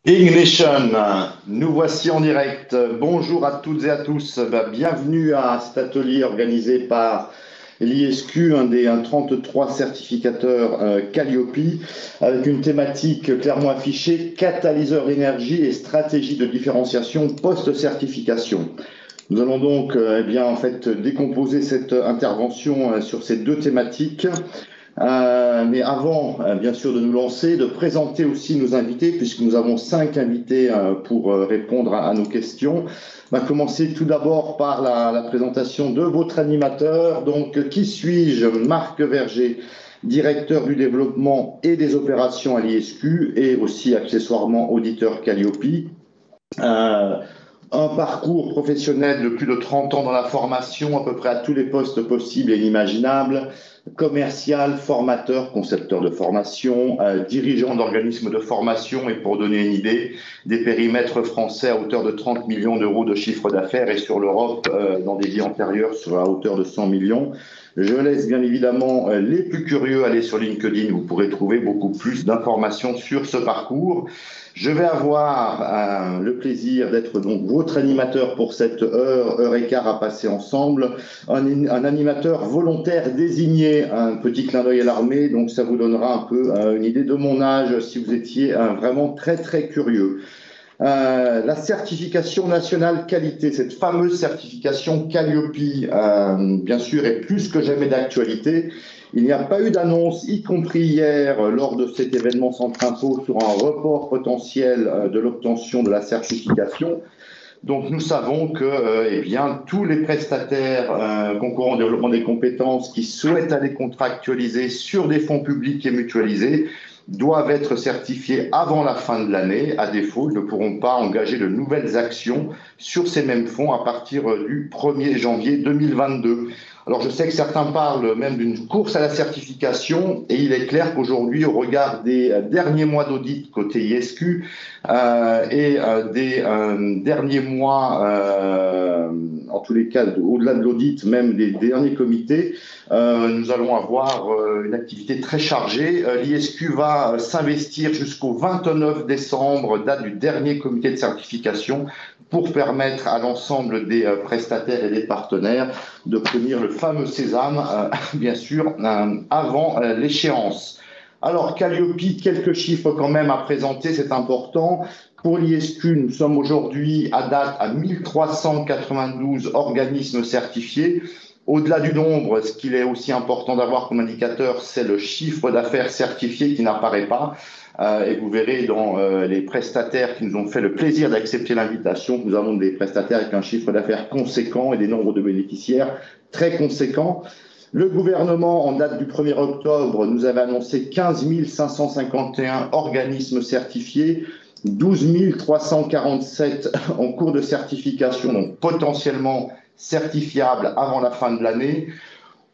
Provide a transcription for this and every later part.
Ignition, nous voici en direct. Bonjour à toutes et à tous. Bienvenue à cet atelier organisé par l'ISQ, un des 33 certificateurs Calliope, avec une thématique clairement affichée, catalyseur énergie et stratégie de différenciation post-certification. Nous allons donc décomposer cette intervention sur ces deux thématiques. Mais avant, bien sûr, de nous lancer, de présenter aussi nos invités, puisque nous avons 5 invités pour répondre à nos questions. On va commencer tout d'abord par la présentation de votre animateur. Donc, qui suis-je? Marc Verger, directeur du développement et des opérations à l'ISQ et aussi accessoirement auditeur Calliope. Un parcours professionnel de plus de 30 ans dans la formation, à peu près à tous les postes possibles et inimaginables, commercial, formateur, concepteur de formation, dirigeant d'organismes de formation et pour donner une idée, des périmètres français à hauteur de 30 millions d'euros de chiffre d'affaires et sur l'Europe dans des vies antérieures sur la hauteur de 100 millions. Je laisse bien évidemment les plus curieux aller sur LinkedIn, vous pourrez trouver beaucoup plus d'informations sur ce parcours. Je vais avoir le plaisir d'être donc votre animateur pour cette heure et quart à passer ensemble. Un animateur volontaire désigné, un petit clin d'œil à l'armée, donc ça vous donnera un peu une idée de mon âge si vous étiez vraiment très curieux. La certification nationale qualité, cette fameuse certification Calliope, bien sûr, est plus que jamais d'actualité. Il n'y a pas eu d'annonce, y compris hier, lors de cet événement Centre Info, sur un report potentiel de l'obtention de la certification. Donc, nous savons que tous les prestataires concourant au développement des compétences qui souhaitent aller contractualiser sur des fonds publics et mutualisés doivent être certifiés avant la fin de l'année. À défaut, ils ne pourront pas engager de nouvelles actions sur ces mêmes fonds à partir du 1er janvier 2022. Alors, je sais que certains parlent même d'une course à la certification et il est clair qu'aujourd'hui, au regard des derniers mois d'audit côté ISQ et des derniers mois, en tous les cas, au-delà de l'audit, même des derniers comités, nous allons avoir une activité très chargée. L'ISQ va s'investir jusqu'au 29 décembre, date du dernier comité de certification, pour permettre à l'ensemble des prestataires et des partenaires d'obtenir le fameux sésame, bien sûr, avant l'échéance. Alors, Calliope, quelques chiffres quand même à présenter, c'est important. Pour l'ISQ, nous sommes aujourd'hui à date à 1392 organismes certifiés. Au-delà du nombre, ce qu'il est aussi important d'avoir comme indicateur, c'est le chiffre d'affaires certifié qui n'apparaît pas. Et vous verrez dans les prestataires qui nous ont fait le plaisir d'accepter l'invitation, nous avons des prestataires avec un chiffre d'affaires conséquent et des nombres de bénéficiaires très conséquents. Le gouvernement, en date du 1er octobre, nous avait annoncé 15 551 organismes certifiés, 12 347 en cours de certification, donc potentiellement certifiables avant la fin de l'année.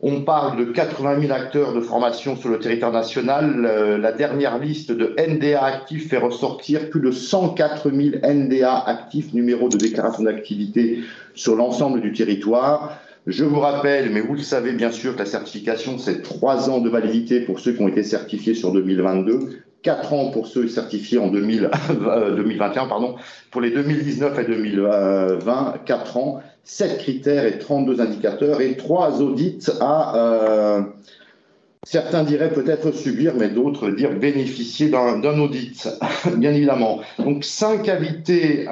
On parle de 80 000 acteurs de formation sur le territoire national. La dernière liste de NDA actifs fait ressortir plus de 104 000 NDA actifs, numéro de déclaration d'activité sur l'ensemble du territoire. Je vous rappelle, mais vous le savez bien sûr, que la certification, c'est 3 ans de validité pour ceux qui ont été certifiés sur 2022, 4 ans pour ceux certifiés en 2021, pour les 2019 et 2020, 4 ans, 7 critères et 32 indicateurs et 3 audits à, certains diraient peut-être subir, mais d'autres dire bénéficier d'un audit, bien évidemment. Donc 5 invités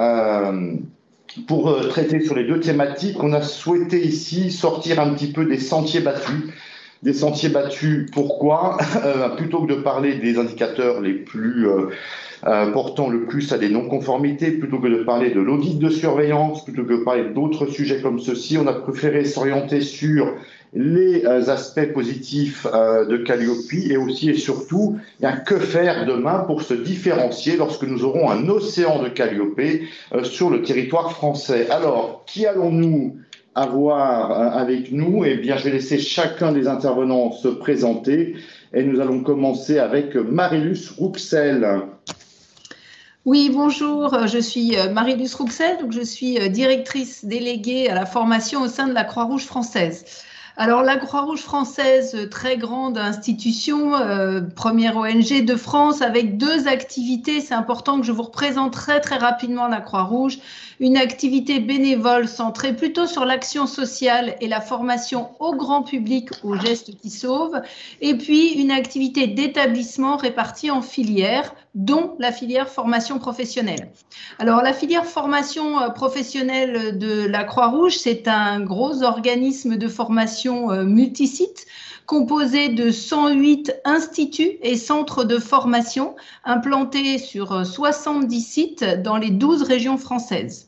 pour traiter sur les deux thématiques. On a souhaité ici sortir un petit peu des sentiers battus. Des sentiers battus, pourquoi plutôt que de parler des indicateurs les plus portant le plus à des non-conformités, plutôt que de parler de l'audit de surveillance, plutôt que de parler d'autres sujets comme ceci, on a préféré s'orienter sur les aspects positifs de Calliope et aussi et surtout que faire demain pour se différencier lorsque nous aurons un océan de Calliope sur le territoire français. Alors, qui allons-nous avoir avec nous? Eh bien, je vais laisser chacun des intervenants se présenter et nous allons commencer avec Marilus Rouxel. Oui, bonjour, je suis Marilus Rouxel, donc je suis directrice déléguée à la formation au sein de la Croix-Rouge française. Alors, la Croix-Rouge française, très grande institution, première ONG de France, avec 2 activités. C'est important que je vous représente très, très rapidement la Croix-Rouge. Une activité bénévole centrée plutôt sur l'action sociale et la formation au grand public aux gestes qui sauvent. Et puis, une activité d'établissement répartie en filières, dont la filière formation professionnelle. Alors, la filière formation professionnelle de la Croix-Rouge, c'est un gros organisme de formation multisite composé de 108 instituts et centres de formation implantés sur 70 sites dans les 12 régions françaises.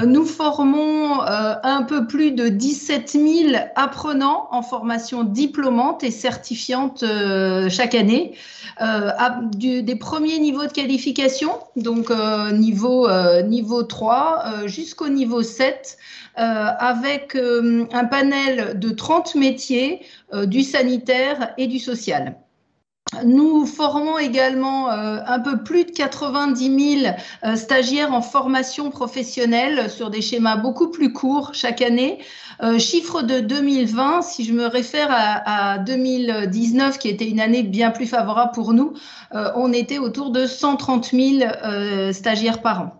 Nous formons un peu plus de 17 000 apprenants en formation diplômante et certifiante chaque année, des premiers niveaux de qualification, donc niveau 3 jusqu'au niveau 7, avec un panel de 30 métiers du sanitaire et du social. Nous formons également un peu plus de 90 000 stagiaires en formation professionnelle sur des schémas beaucoup plus courts chaque année. Chiffre de 2020, si je me réfère à 2019, qui était une année bien plus favorable pour nous, on était autour de 130 000 stagiaires par an.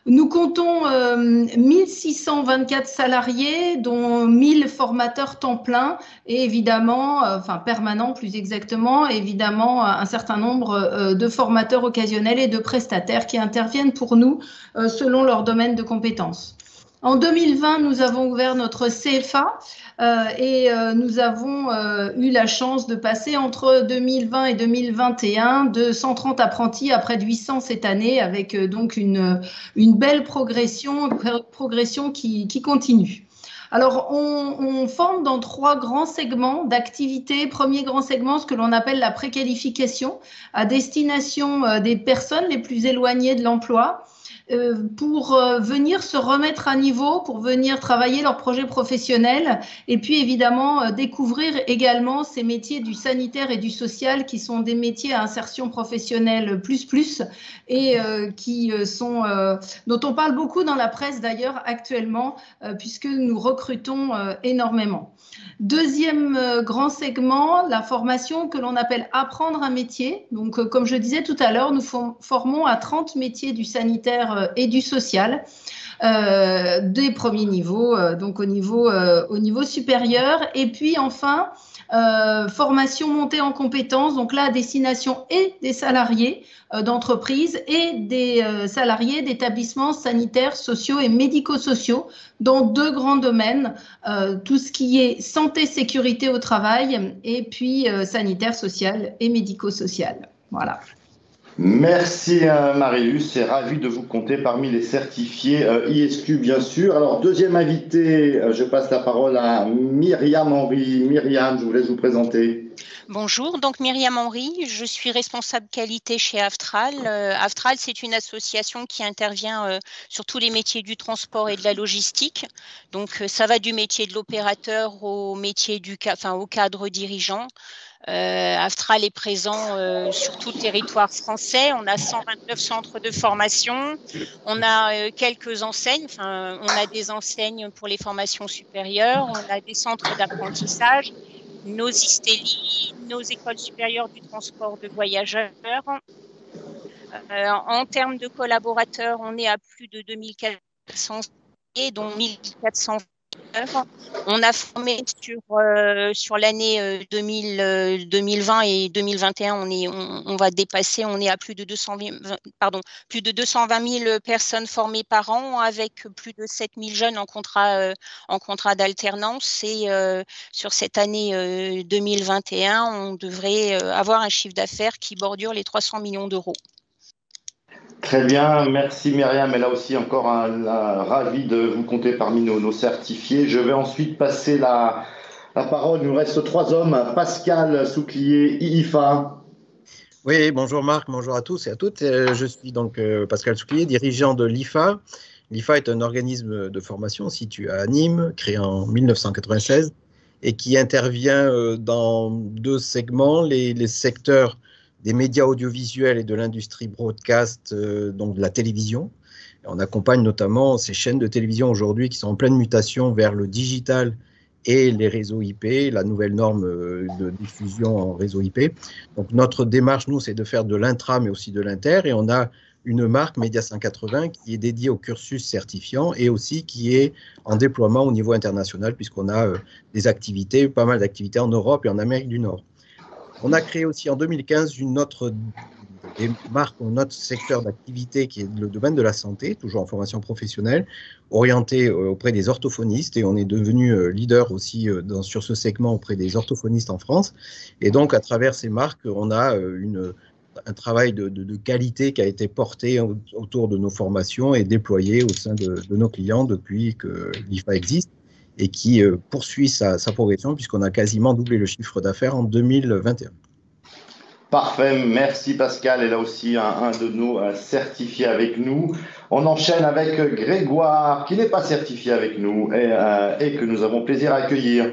Nous comptons 1624 salariés, dont 1000 formateurs temps plein et évidemment, permanents plus exactement, évidemment un certain nombre de formateurs occasionnels et de prestataires qui interviennent pour nous selon leur domaine de compétences. En 2020, nous avons ouvert notre CFA et nous avons eu la chance de passer entre 2020 et 2021 de 130 apprentis à près de 800 cette année, avec donc une belle progression qui continue. Alors, on forme dans 3 grands segments d'activité. Premier grand segment, ce que l'on appelle la préqualification, à destination des personnes les plus éloignées de l'emploi, pour venir se remettre à niveau, pour venir travailler leur projet professionnel et puis évidemment découvrir également ces métiers du sanitaire et du social qui sont des métiers à insertion professionnelle plus et dont on parle beaucoup dans la presse d'ailleurs actuellement puisque nous recrutons énormément. Deuxième grand segment, la formation que l'on appelle apprendre un métier. Donc, comme je disais tout à l'heure, nous formons à 30 métiers du sanitaire et du social, des premiers niveaux, donc au niveau supérieur. Et puis enfin, formation montée en compétences, donc là à destination et des salariés d'entreprises et des salariés d'établissements sanitaires, sociaux et médico-sociaux dans 2 grands domaines, tout ce qui est santé, sécurité au travail et puis sanitaire, social et médico-social. Voilà. Merci Marius, c'est ravi de vous compter parmi les certifiés ISQ bien sûr. Alors deuxième invité, je passe la parole à Myriam Henry. Myriam, je vous laisse vous présenter. Bonjour, donc Myriam Henry, je suis responsable qualité chez Aftral. Aftral, c'est une association qui intervient sur tous les métiers du transport et de la logistique. Donc ça va du métier de l'opérateur au métier au cadre dirigeant. Aftral est présent sur tout le territoire français. On a 129 centres de formation. On a quelques enseignes. On a des enseignes pour les formations supérieures. On a des centres d'apprentissage, nos ISTELI, nos écoles supérieures du transport de voyageurs. En termes de collaborateurs, on est à plus de 2400 et dont 1400. On a formé sur l'année 2020 et 2021, on va dépasser, on est à plus de 220 000 personnes formées par an, avec plus de 7 000 jeunes en contrat d'alternance. Et sur cette année 2021, on devrait avoir un chiffre d'affaires qui bordure les 300 millions d'euros. Très bien, merci Myriam. Et là aussi, encore ravi de vous compter parmi nos certifiés. Je vais ensuite passer la parole. Il nous reste 3 hommes. Pascal Souclier, IIFA. Oui, bonjour Marc, bonjour à tous et à toutes. Je suis donc Pascal Souclier, dirigeant de l'IFA. L'IFA est un organisme de formation situé à Nîmes, créé en 1996 et qui intervient dans 2 segments, les secteurs des médias audiovisuels et de l'industrie broadcast, donc de la télévision. Et on accompagne notamment ces chaînes de télévision aujourd'hui qui sont en pleine mutation vers le digital et les réseaux IP, la nouvelle norme de diffusion en réseau IP. Donc notre démarche, nous, c'est de faire de l'intra, mais aussi de l'inter, et on a une marque Média 180 qui est dédiée au cursus certifiant et aussi qui est en déploiement au niveau international, puisqu'on a des activités, pas mal d'activités en Europe et en Amérique du Nord. On a créé aussi en 2015 une autre marque, un autre secteur d'activité qui est le domaine de la santé, toujours en formation professionnelle, orienté auprès des orthophonistes, et on est devenu leader aussi sur ce segment auprès des orthophonistes en France. Et donc, à travers ces marques, on a un travail de qualité qui a été porté autour de nos formations et déployé au sein de nos clients depuis que l'IFA existe, et qui poursuit sa progression puisqu'on a quasiment doublé le chiffre d'affaires en 2021. Parfait, merci Pascal. Et là aussi, un de nos certifiés avec nous. On enchaîne avec Grégoire, qui n'est pas certifié avec nous et que nous avons plaisir à accueillir.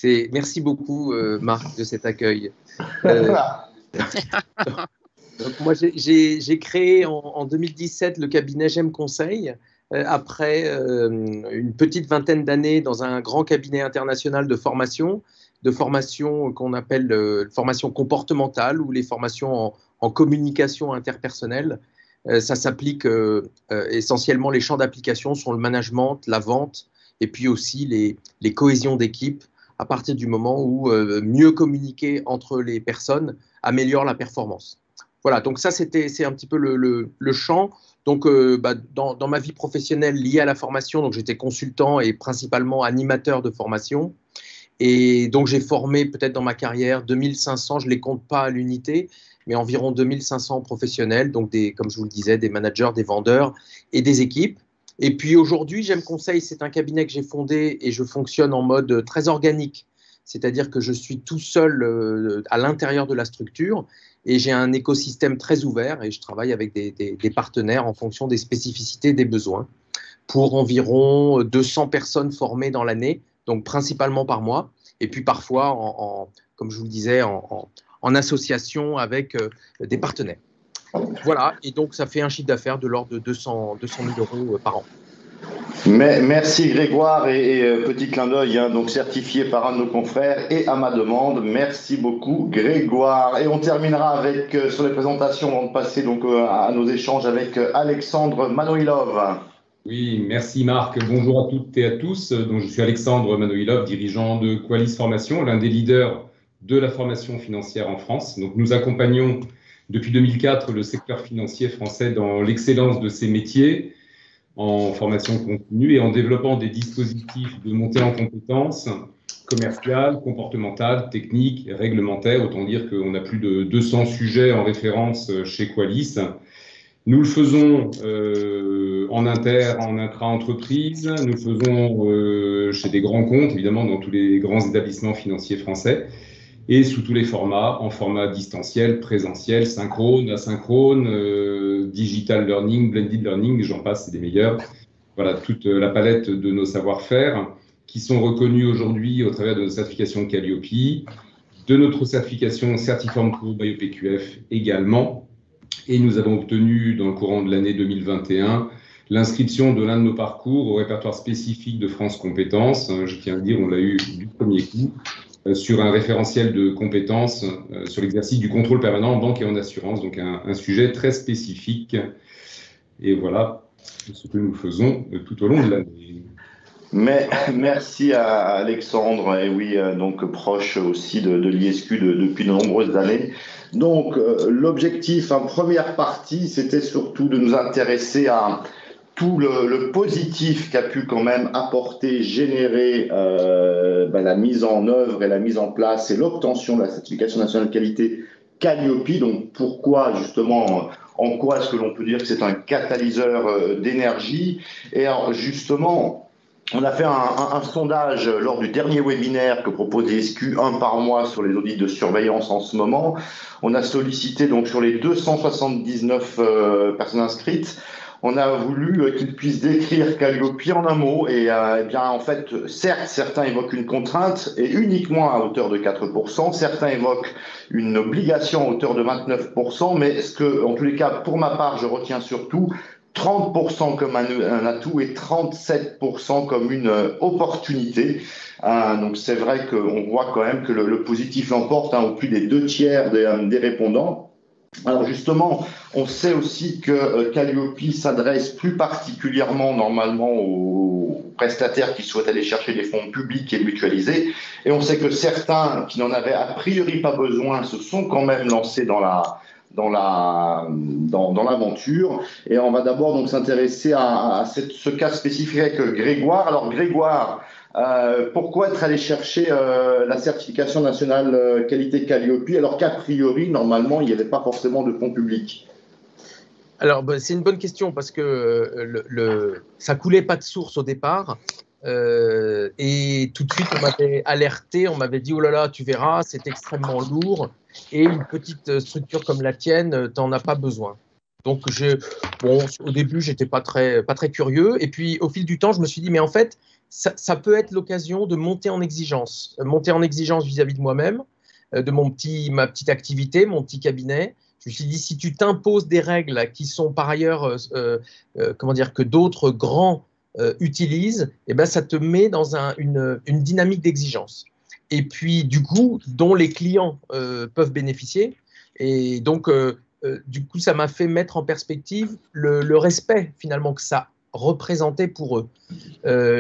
Merci beaucoup, Marc, de cet accueil. Donc moi, j'ai créé en 2017 le cabinet J'aime Conseil, après une petite vingtaine d'années dans un grand cabinet international de formation qu'on appelle formation comportementale ou les formations en communication interpersonnelle. Ça s'applique essentiellement, les champs d'application sont le management, la vente et puis aussi les cohésions d'équipe, à partir du moment où mieux communiquer entre les personnes améliore la performance. Voilà, donc ça c'est un petit peu le champ. Donc dans ma vie professionnelle liée à la formation, donc j'étais consultant et principalement animateur de formation. Et donc j'ai formé peut-être dans ma carrière 2500, je ne les compte pas à l'unité, mais environ 2500 professionnels, donc comme je vous le disais, des managers, des vendeurs et des équipes. Et puis aujourd'hui, J'aime Conseil, c'est un cabinet que j'ai fondé et je fonctionne en mode très organique. C'est-à-dire que je suis tout seul à l'intérieur de la structure et j'ai un écosystème très ouvert et je travaille avec des partenaires en fonction des spécificités des besoins pour environ 200 personnes formées dans l'année, donc principalement par mois, et puis parfois, comme je vous le disais, en association avec des partenaires. Voilà, et donc ça fait un chiffre d'affaires de l'ordre de 200 000 euros par an. Mais merci Grégoire et petit clin d'œil, donc certifié par un de nos confrères et à ma demande. Merci beaucoup Grégoire. Et on terminera avec sur les présentations avant de passer donc à nos échanges avec Alexandre Manoilov. Oui, merci Marc. Bonjour à toutes et à tous. Donc, je suis Alexandre Manoilov, dirigeant de Qualis Formation, l'un des leaders de la formation financière en France. Donc, nous accompagnons depuis 2004 le secteur financier français dans l'excellence de ses métiers, en formation continue et en développant des dispositifs de montée en compétences commerciales, comportementales, techniques et réglementaires. Autant dire qu'on a plus de 200 sujets en référence chez Qualis. Nous le faisons en intra-entreprise, nous le faisons chez des grands comptes, évidemment, dans tous les grands établissements financiers français, et sous tous les formats, en format distanciel, présentiel, synchrone, asynchrone, digital learning, blended learning, j'en passe, c'est des meilleurs. Voilà, toute la palette de nos savoir-faire qui sont reconnus aujourd'hui au travers de nos certifications Calliope, de notre certification Certiform Pro by EPQF également. Et nous avons obtenu, dans le courant de l'année 2021, l'inscription de l'un de nos parcours au répertoire spécifique de France Compétences. Je tiens à dire, on l'a eu du premier coup, sur un référentiel de compétences sur l'exercice du contrôle permanent en banque et en assurance. Donc un sujet très spécifique. Et voilà ce que nous faisons tout au long de l'année. Mais merci à Alexandre, et oui, donc proche aussi de l'ISQ depuis de nombreuses années. Donc l'objectif en première partie, c'était surtout de nous intéresser à tout le positif qu'a pu quand même apporter, générer la mise en œuvre et la mise en place et l'obtention de la certification nationale de qualité Calliope. Donc pourquoi justement, en quoi est-ce que l'on peut dire que c'est un catalyseur d'énergie? Et alors justement, on a fait un sondage lors du dernier webinaire que propose l'ISQ, un par mois sur les audits de surveillance en ce moment. On a sollicité donc sur les 279 personnes inscrites, on a voulu qu'ils puissent décrire Calliope en un mot. Et bien en fait, certes, certains évoquent une contrainte et uniquement à hauteur de 4%. Certains évoquent une obligation à hauteur de 29%. Mais ce que, en tous les cas, pour ma part, je retiens surtout 30% comme un atout et 37% comme une opportunité. Donc c'est vrai qu'on voit quand même que le positif l'emporte au plus des 2/3 des répondants. Alors justement, on sait aussi que Calliope s'adresse plus particulièrement normalement aux prestataires qui souhaitent aller chercher des fonds publics et mutualisés. Et on sait que certains qui n'en avaient a priori pas besoin se sont quand même lancés dans l'aventure. Et on va d'abord donc s'intéresser à ce cas spécifique avec Grégoire. Alors Grégoire, pourquoi être allé chercher la certification nationale qualité Calliope alors qu'a priori, normalement, il n'y avait pas forcément de fonds publics? Alors, c'est une bonne question parce que ça coulait pas de source au départ. Et tout de suite, on m'avait alerté, on m'avait dit « Oh là là, tu verras, c'est extrêmement lourd et une petite structure comme la tienne, tu n'en as pas besoin. » Donc, au début, j'étais pas très curieux. Et puis, au fil du temps, je me suis dit « Mais en fait, ça peut être l'occasion de monter en exigence. Monter en exigence vis-à-vis de moi-même, de ma petite activité, mon petit cabinet. » Je me suis dit, si tu t'imposes des règles qui sont par ailleurs, que d'autres grands utilisent, eh ben, ça te met dans une dynamique d'exigence. Et puis, du coup, dont les clients peuvent bénéficier. Et donc, du coup, ça m'a fait mettre en perspective le respect, finalement, que ça représentait pour eux.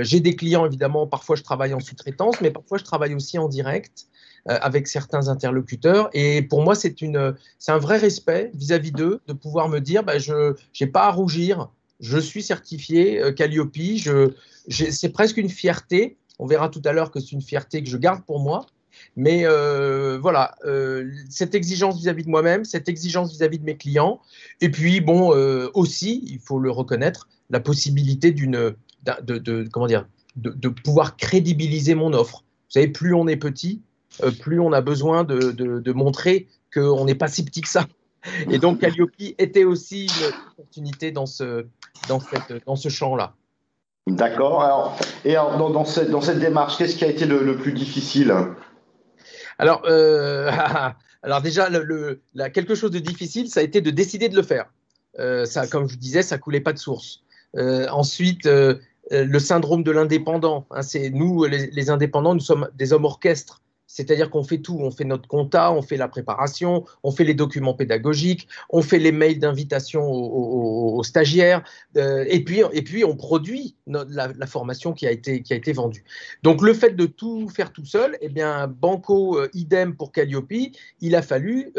J'ai des clients, évidemment, parfois je travaille en sous-traitance, mais parfois je travaille aussi en direct avec certains interlocuteurs. Et pour moi, c'est un vrai respect vis-à-vis d'eux de pouvoir me dire je n'ai pas à rougir, je suis certifié Calliope, c'est presque une fierté. On verra tout à l'heure que c'est une fierté que je garde pour moi. Mais voilà, cette exigence vis-à-vis de moi-même, cette exigence vis-à-vis de mes clients, et puis aussi, il faut le reconnaître, la possibilité de pouvoir crédibiliser mon offre. Vous savez, plus on est petit, plus on a besoin de montrer qu'on n'est pas si petit que ça. Et donc, Calliope était aussi une opportunité dans ce champ-là. D'accord. Alors, dans cette démarche, qu'est-ce qui a été le plus difficile? Alors déjà, quelque chose de difficile, ça a été de décider de le faire. Ça, comme je disais, ça coulait pas de source. Ensuite, le syndrome de l'indépendant. C'est nous, les indépendants, nous sommes des hommes orchestres. C'est-à-dire qu'on fait tout, on fait notre compta, on fait la préparation, on fait les documents pédagogiques, on fait les mails d'invitation aux stagiaires, et puis on produit la formation qui a été vendue. Donc le fait de tout faire tout seul, eh bien banco idem pour Calliope, il a fallu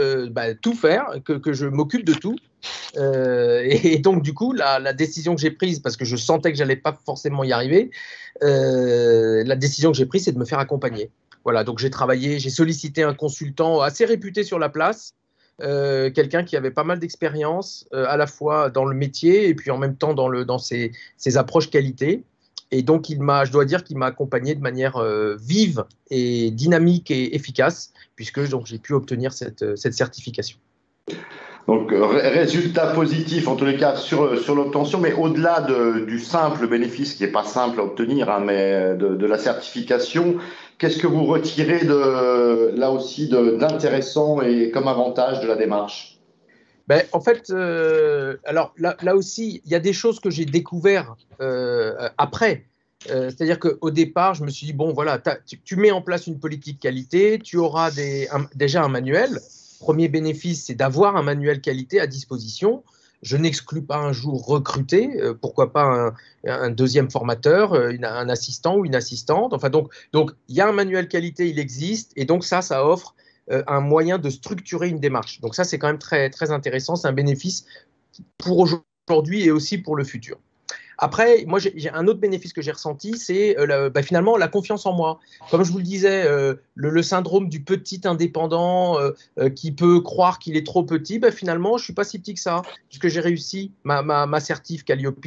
tout faire, que je m'occupe de tout. Et donc du coup la décision que j'ai prise, parce que je sentais que j'allais pas forcément y arriver, la décision que j'ai prise, c'est de me faire accompagner. Voilà, donc j'ai sollicité un consultant assez réputé sur la place, quelqu'un qui avait pas mal d'expérience, à la fois dans le métier et puis en même temps dans ses approches qualité. Et donc, je dois dire qu'il m'a accompagné de manière vive et dynamique et efficace, puisque j'ai pu obtenir cette certification. Donc, résultat positif, en tous les cas, sur l'obtention, mais au-delà du simple bénéfice, qui n'est pas simple à obtenir, mais de la certification, qu'est-ce que vous retirez là aussi d'intéressant et comme avantage de la démarche? En fait, alors là aussi, il y a des choses que j'ai découvertes après. C'est-à-dire qu'au départ, je me suis dit, bon, voilà, tu mets en place une politique qualité, tu auras déjà un manuel. Premier bénéfice, c'est d'avoir un manuel qualité à disposition. Je n'exclus pas un jour recruter, pourquoi pas un deuxième formateur, un assistant ou une assistante. Enfin, donc, il y a un manuel qualité, il existe, et donc ça offre un moyen de structurer une démarche. Donc ça, c'est quand même très, très intéressant. C'est un bénéfice pour aujourd'hui et aussi pour le futur. Après, moi, j'ai un autre bénéfice que j'ai ressenti, c'est finalement la confiance en moi. Comme je vous le disais, le syndrome du petit indépendant qui peut croire qu'il est trop petit, finalement, je ne suis pas si petit que ça, puisque j'ai réussi ma certif Calliope.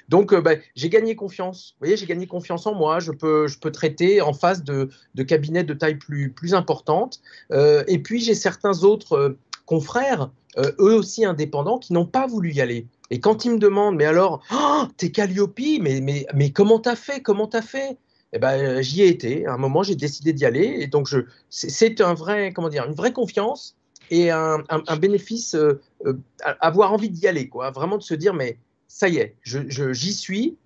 Donc, j'ai gagné confiance. Vous voyez, j'ai gagné confiance en moi. Je peux traiter en face de cabinets de taille plus importante. Et puis, j'ai certains autres confrères, eux aussi indépendants, qui n'ont pas voulu y aller. Et quand ils me demandent, mais alors, t'es Calliope, mais comment t'as fait? Eh ben, j'y ai été. À un moment, j'ai décidé d'y aller. Et donc, c'est une vraie confiance et un bénéfice, avoir envie d'y aller, quoi. Vraiment de se dire, mais ça y est, j'y suis.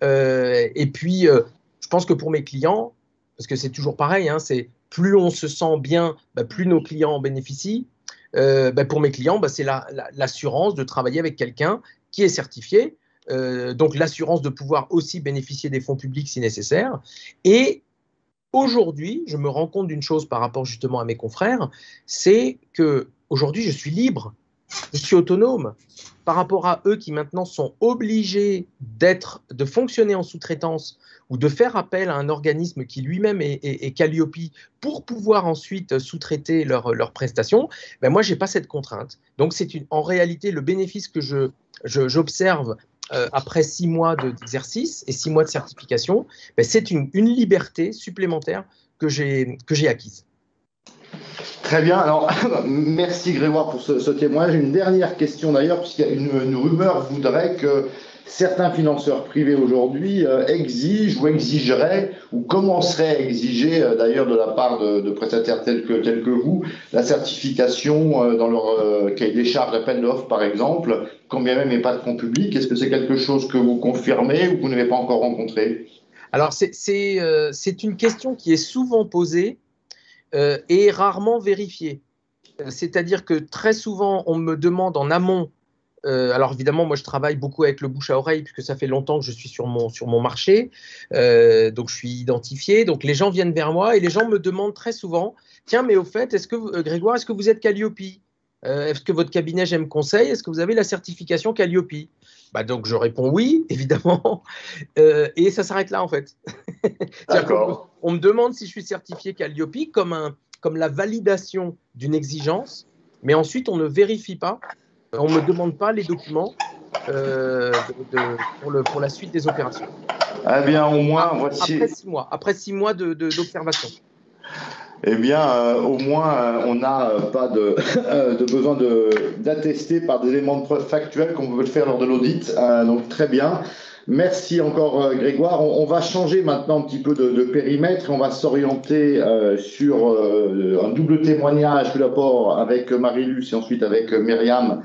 Et puis, je pense que pour mes clients, parce que c'est toujours pareil, hein, c'est plus on se sent bien, plus nos clients en bénéficient. Pour mes clients, c'est l'assurance de travailler avec quelqu'un qui est certifié, donc l'assurance de pouvoir aussi bénéficier des fonds publics si nécessaire. Et aujourd'hui, je me rends compte d'une chose par rapport justement à mes confrères, c'est qu'aujourd'hui, je suis libre, je suis autonome par rapport à eux qui maintenant sont obligés de fonctionner en sous-traitance ou de faire appel à un organisme qui lui-même est Calliope pour pouvoir ensuite sous-traiter leurs prestations. Moi, je n'ai pas cette contrainte. Donc, c'est en réalité le bénéfice que j'observe après 6 mois d'exercice et 6 mois de certification, c'est une liberté supplémentaire que j'ai acquise. Très bien. Alors, merci Grégoire pour ce témoignage. Une dernière question d'ailleurs, puisqu'il y a une rumeur voudrait que certains financeurs privés aujourd'hui exigent ou exigeraient ou commenceraient à exiger d'ailleurs de la part de prestataires tels que vous la certification dans leur cahier des charges d'appel d'offres par exemple, quand bien même il n'y a pas de fonds publics. Est-ce que c'est quelque chose que vous confirmez ou que vous n'avez pas encore rencontré? Alors c'est une question qui est souvent posée et rarement vérifiée. C'est-à-dire que très souvent on me demande en amont. Alors évidemment, moi je travaille beaucoup avec le bouche à oreille puisque ça fait longtemps que je suis sur mon marché, donc je suis identifié. Donc les gens viennent vers moi et les gens me demandent très souvent, tiens, mais au fait, Grégoire, est-ce que vous êtes Calliope? Est-ce que votre cabinet GEM Conseil, est-ce que vous avez la certification Calliope? Donc je réponds oui, évidemment, et ça s'arrête là en fait. D'accord. On me demande si je suis certifié Calliope comme la validation d'une exigence, mais ensuite on ne vérifie pas. On ne me demande pas les documents pour la suite des opérations. Eh bien, au moins, voici. Après 6 mois d'observation. Eh bien, au moins, on n'a pas de besoin d'attester par des éléments de preuve factuels comme on veut le faire lors de l'audit. Donc, très bien. Merci encore, Grégoire. On va changer maintenant un petit peu de périmètre. On va s'orienter sur un double témoignage, tout d'abord avec Marie-Luce et ensuite avec Myriam,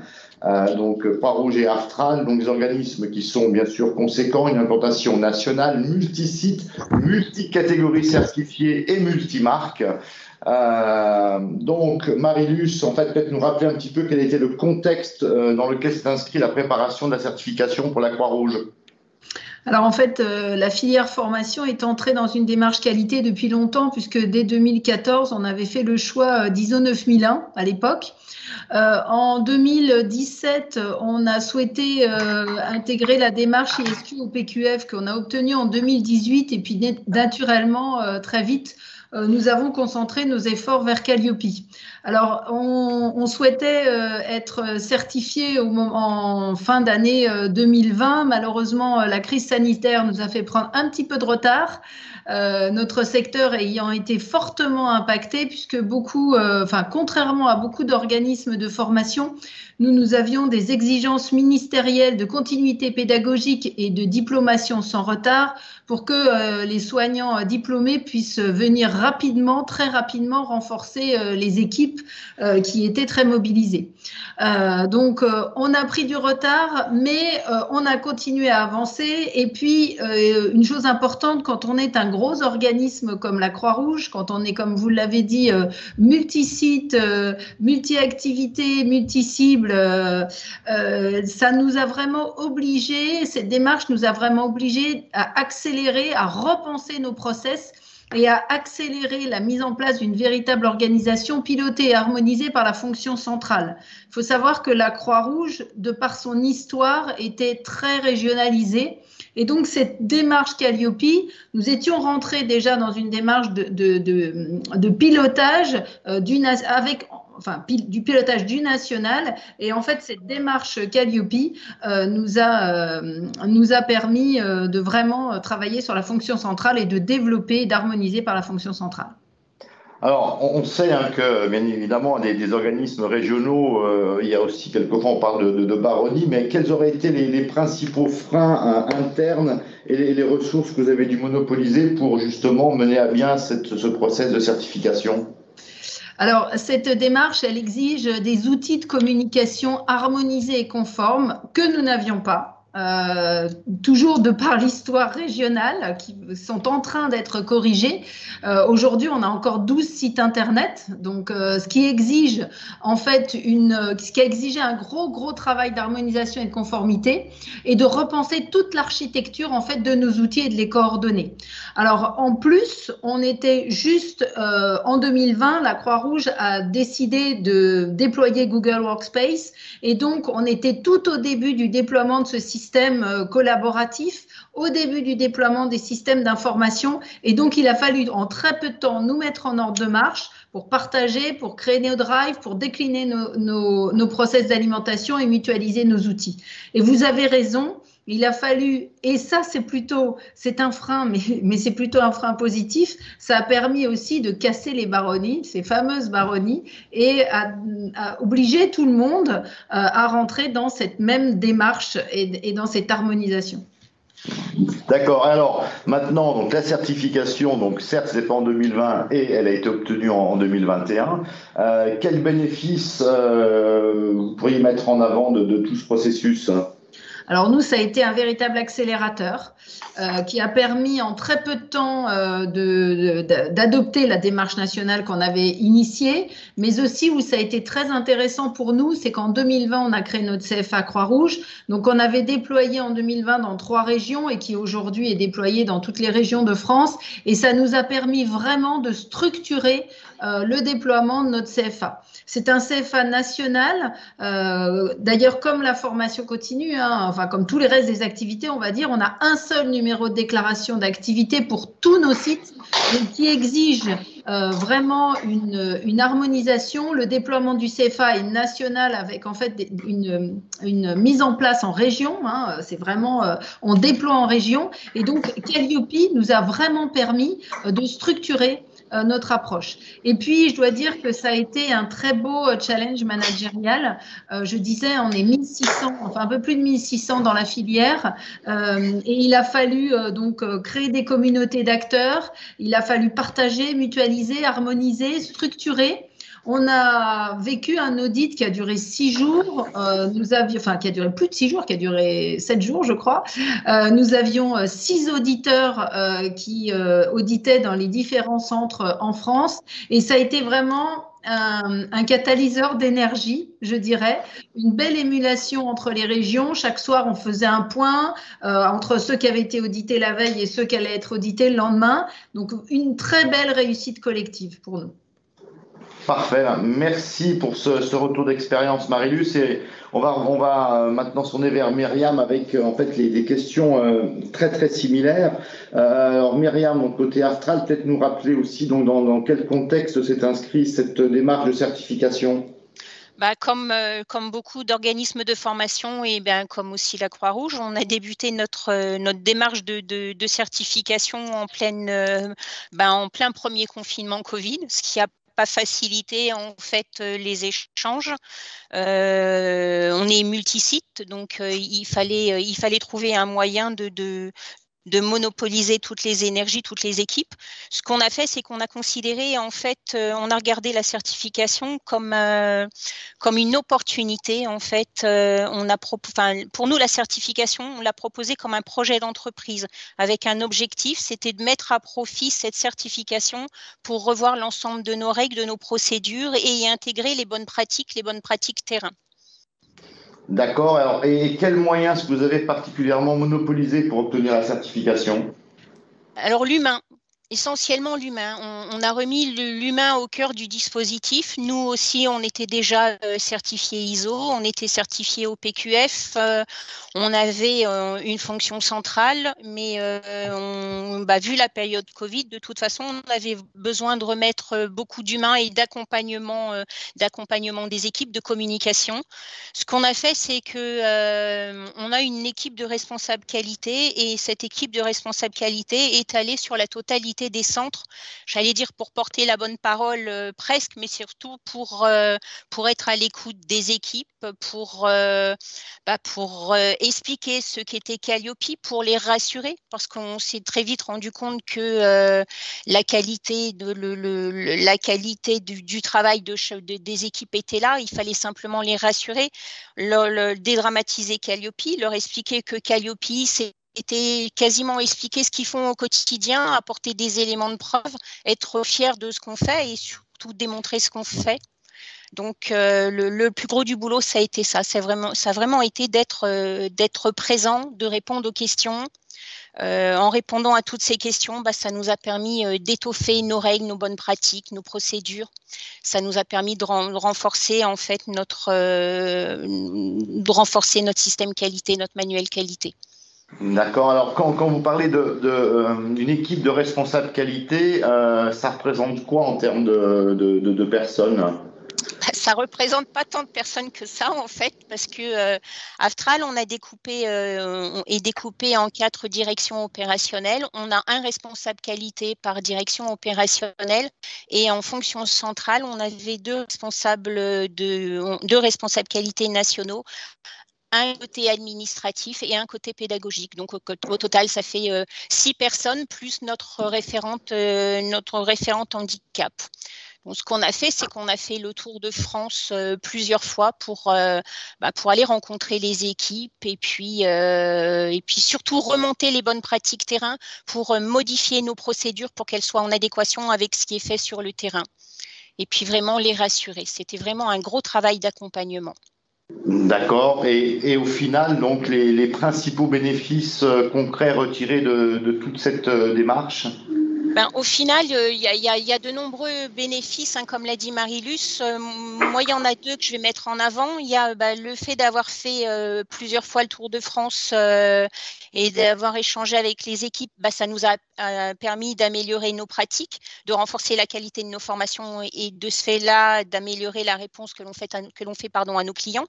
donc Croix-Rouge et Aftral, donc des organismes qui sont bien sûr conséquents, une implantation nationale, multi-sites, multi-catégories certifiées et multimarques. Donc, Marie-Luce, en fait, peut-être nous rappeler un petit peu quel était le contexte dans lequel s'est inscrit la préparation de la certification pour la Croix-Rouge. Alors en fait, la filière formation est entrée dans une démarche qualité depuis longtemps puisque dès 2014, on avait fait le choix d'ISO 9001 à l'époque. En 2017, on a souhaité intégrer la démarche ISQ au PQF qu'on a obtenue en 2018 et puis naturellement, très vite, nous avons concentré nos efforts vers Calliope. Alors, on souhaitait être certifié en fin d'année 2020. Malheureusement, la crise sanitaire nous a fait prendre un petit peu de retard. Notre secteur ayant été fortement impacté puisque contrairement à beaucoup d'organismes de formation, nous avions des exigences ministérielles de continuité pédagogique et de diplomation sans retard pour que les soignants diplômés puissent venir très rapidement renforcer les équipes qui étaient très mobilisées. Donc, on a pris du retard, mais on a continué à avancer. Et puis, une chose importante, quand on est un gros organisme comme la Croix-Rouge, quand on est, comme vous l'avez dit, multi-sites, multi-activités, multi-cibles, ça nous a vraiment obligés, cette démarche nous a vraiment obligés à accélérer, à repenser nos process et à accélérer la mise en place d'une véritable organisation pilotée et harmonisée par la fonction centrale. Il faut savoir que la Croix-Rouge, de par son histoire, était très régionalisée. Et donc, cette démarche Calliope, nous étions rentrés déjà dans une démarche de pilotage du pilotage du national. Et en fait, cette démarche Calliope nous a permis de vraiment travailler sur la fonction centrale et de développer et d'harmoniser par la fonction centrale. Alors, on sait que, bien évidemment, des organismes régionaux, il y a aussi quelquefois, on parle de baronnie, mais quels auraient été les principaux freins internes et les ressources que vous avez dû monopoliser pour justement mener à bien ce process de certification ? Alors, cette démarche, elle exige des outils de communication harmonisés et conformes que nous n'avions pas. toujours de par l'histoire régionale, qui sont en train d'être corrigées. Aujourd'hui, on a encore 12 sites internet, donc ce qui exige en fait ce qui a exigé un gros travail d'harmonisation et de conformité, et de repenser toute l'architecture en fait de nos outils et de les coordonner. Alors en plus, on était juste en 2020, la Croix-Rouge a décidé de déployer Google Workspace, et donc on était tout au début du déploiement de ce système collaboratif, au début du déploiement des systèmes d'information, et donc il a fallu en très peu de temps nous mettre en ordre de marche pour partager, pour créer nos drives, pour décliner nos process d'alimentation et mutualiser nos outils. Et vous avez raison, il a fallu, et ça c'est un frein, mais c'est plutôt un frein positif, ça a permis aussi de casser les baronnies, ces fameuses baronnies, et à obliger tout le monde à rentrer dans cette même démarche et dans cette harmonisation. D'accord. Alors maintenant, donc la certification, donc certes, c'est pas en 2020 et elle a été obtenue en 2021. Quels bénéfices vous pourriez mettre en avant de tout ce processus? Alors nous, ça a été un véritable accélérateur qui a permis en très peu de temps d'adopter la démarche nationale qu'on avait initiée, mais aussi où ça a été très intéressant pour nous, c'est qu'en 2020, on a créé notre CFA Croix-Rouge. Donc on avait déployé en 2020 dans 3 régions et qui aujourd'hui est déployé dans toutes les régions de France. Et ça nous a permis vraiment de structurer le déploiement de notre CFA. C'est un CFA national, d'ailleurs comme la formation continue, enfin comme tous les restes des activités, on va dire, on a un seul numéro de déclaration d'activité pour tous nos sites, qui exige vraiment une harmonisation. Le déploiement du CFA est national avec en fait une mise en place en région, c'est vraiment, on déploie en région, et donc Calliope nous a vraiment permis de structurer notre approche. Et puis, je dois dire que ça a été un très beau challenge managérial. Je disais, on est 1600, enfin un peu plus de 1600 dans la filière, et il a fallu donc créer des communautés d'acteurs, il a fallu partager, mutualiser, harmoniser, structurer. On a vécu un audit qui a duré 6 jours, qui a duré plus de 6 jours, qui a duré 7 jours, je crois. Nous avions 6 auditeurs qui auditaient dans les différents centres en France, et ça a été vraiment un catalyseur d'énergie, je dirais, une belle émulation entre les régions. Chaque soir, on faisait un point entre ceux qui avaient été audités la veille et ceux qui allaient être audités le lendemain. Donc, une très belle réussite collective pour nous. Parfait, merci pour ce retour d'expérience, Marilus. Et on va maintenant se tourner vers Myriam avec en fait des questions très similaires. Alors Myriam, donc, côté Aftral, peut-être nous rappeler aussi donc dans quel contexte s'est inscrite cette démarche de certification? Comme beaucoup d'organismes de formation et comme aussi la Croix-Rouge, on a débuté notre démarche de certification en plein premier confinement Covid, ce qui a pas faciliter en fait les échanges. On est multisite, donc il fallait trouver un moyen de monopoliser toutes les énergies, toutes les équipes. Ce qu'on a fait, c'est qu'on a considéré, en fait, on a regardé la certification comme une opportunité. En fait, pour nous, la certification, on l'a proposée comme un projet d'entreprise avec un objectif, c'était de mettre à profit cette certification pour revoir l'ensemble de nos règles, de nos procédures et y intégrer les bonnes pratiques terrain. D'accord. Alors, et quels moyens est-ce que vous avez particulièrement monopolisés pour obtenir la certification? Alors, l'humain. Essentiellement l'humain. On a remis l'humain au cœur du dispositif. Nous aussi, on était déjà certifiés ISO, on était certifiés au PQF, on avait une fonction centrale, mais vu la période Covid, de toute façon, on avait besoin de remettre beaucoup d'humains et d'accompagnement des équipes de communication. Ce qu'on a fait, c'est que on a une équipe de responsables qualité, et cette équipe de responsables qualité est allée sur la totalité des centres, j'allais dire pour porter la bonne parole presque, mais surtout pour être à l'écoute des équipes, pour Pour expliquer ce qu'était Calliope, pour les rassurer, parce qu'on s'est très vite rendu compte que la qualité du travail des équipes était là. Il fallait simplement les rassurer, dédramatiser Calliope, leur expliquer que Calliope, c'était quasiment expliquer ce qu'ils font au quotidien, apporter des éléments de preuve, être fier de ce qu'on fait et surtout démontrer ce qu'on fait. Donc, le plus gros du boulot, ça a été ça. Ça a vraiment été d'être présent, de répondre aux questions. En répondant à toutes ces questions, ça nous a permis d'étoffer nos règles, nos bonnes pratiques, nos procédures. Ça nous a permis de renforcer en fait notre système qualité, notre manuel qualité. D'accord. Alors, quand vous parlez d'une équipe de responsables qualité, ça représente quoi en termes de personnes? Ça représente pas tant de personnes que ça en fait, parce que Aftral, on est découpé en 4 directions opérationnelles. On a un responsable qualité par direction opérationnelle et en fonction centrale, on avait 2 responsables qualité nationaux. Un côté administratif et un côté pédagogique. Donc, au total, ça fait 6 personnes plus notre référente handicap. Donc, ce qu'on a fait, c'est qu'on a fait le tour de France plusieurs fois pour aller rencontrer les équipes et puis surtout remonter les bonnes pratiques terrain pour modifier nos procédures pour qu'elles soient en adéquation avec ce qui est fait sur le terrain. Et puis vraiment les rassurer. C'était vraiment un gros travail d'accompagnement. D'accord. Et au final, donc, les principaux bénéfices concrets retirés de toute cette démarche? Au final, il y a de nombreux bénéfices, comme l'a dit Marie-Luce. Moi, il y en a 2 que je vais mettre en avant. Il y a le fait d'avoir fait plusieurs fois le Tour de France et d'avoir échangé avec les équipes. Ça nous a permis d'améliorer nos pratiques, de renforcer la qualité de nos formations et de ce fait-là, d'améliorer la réponse que l'on fait à nos clients.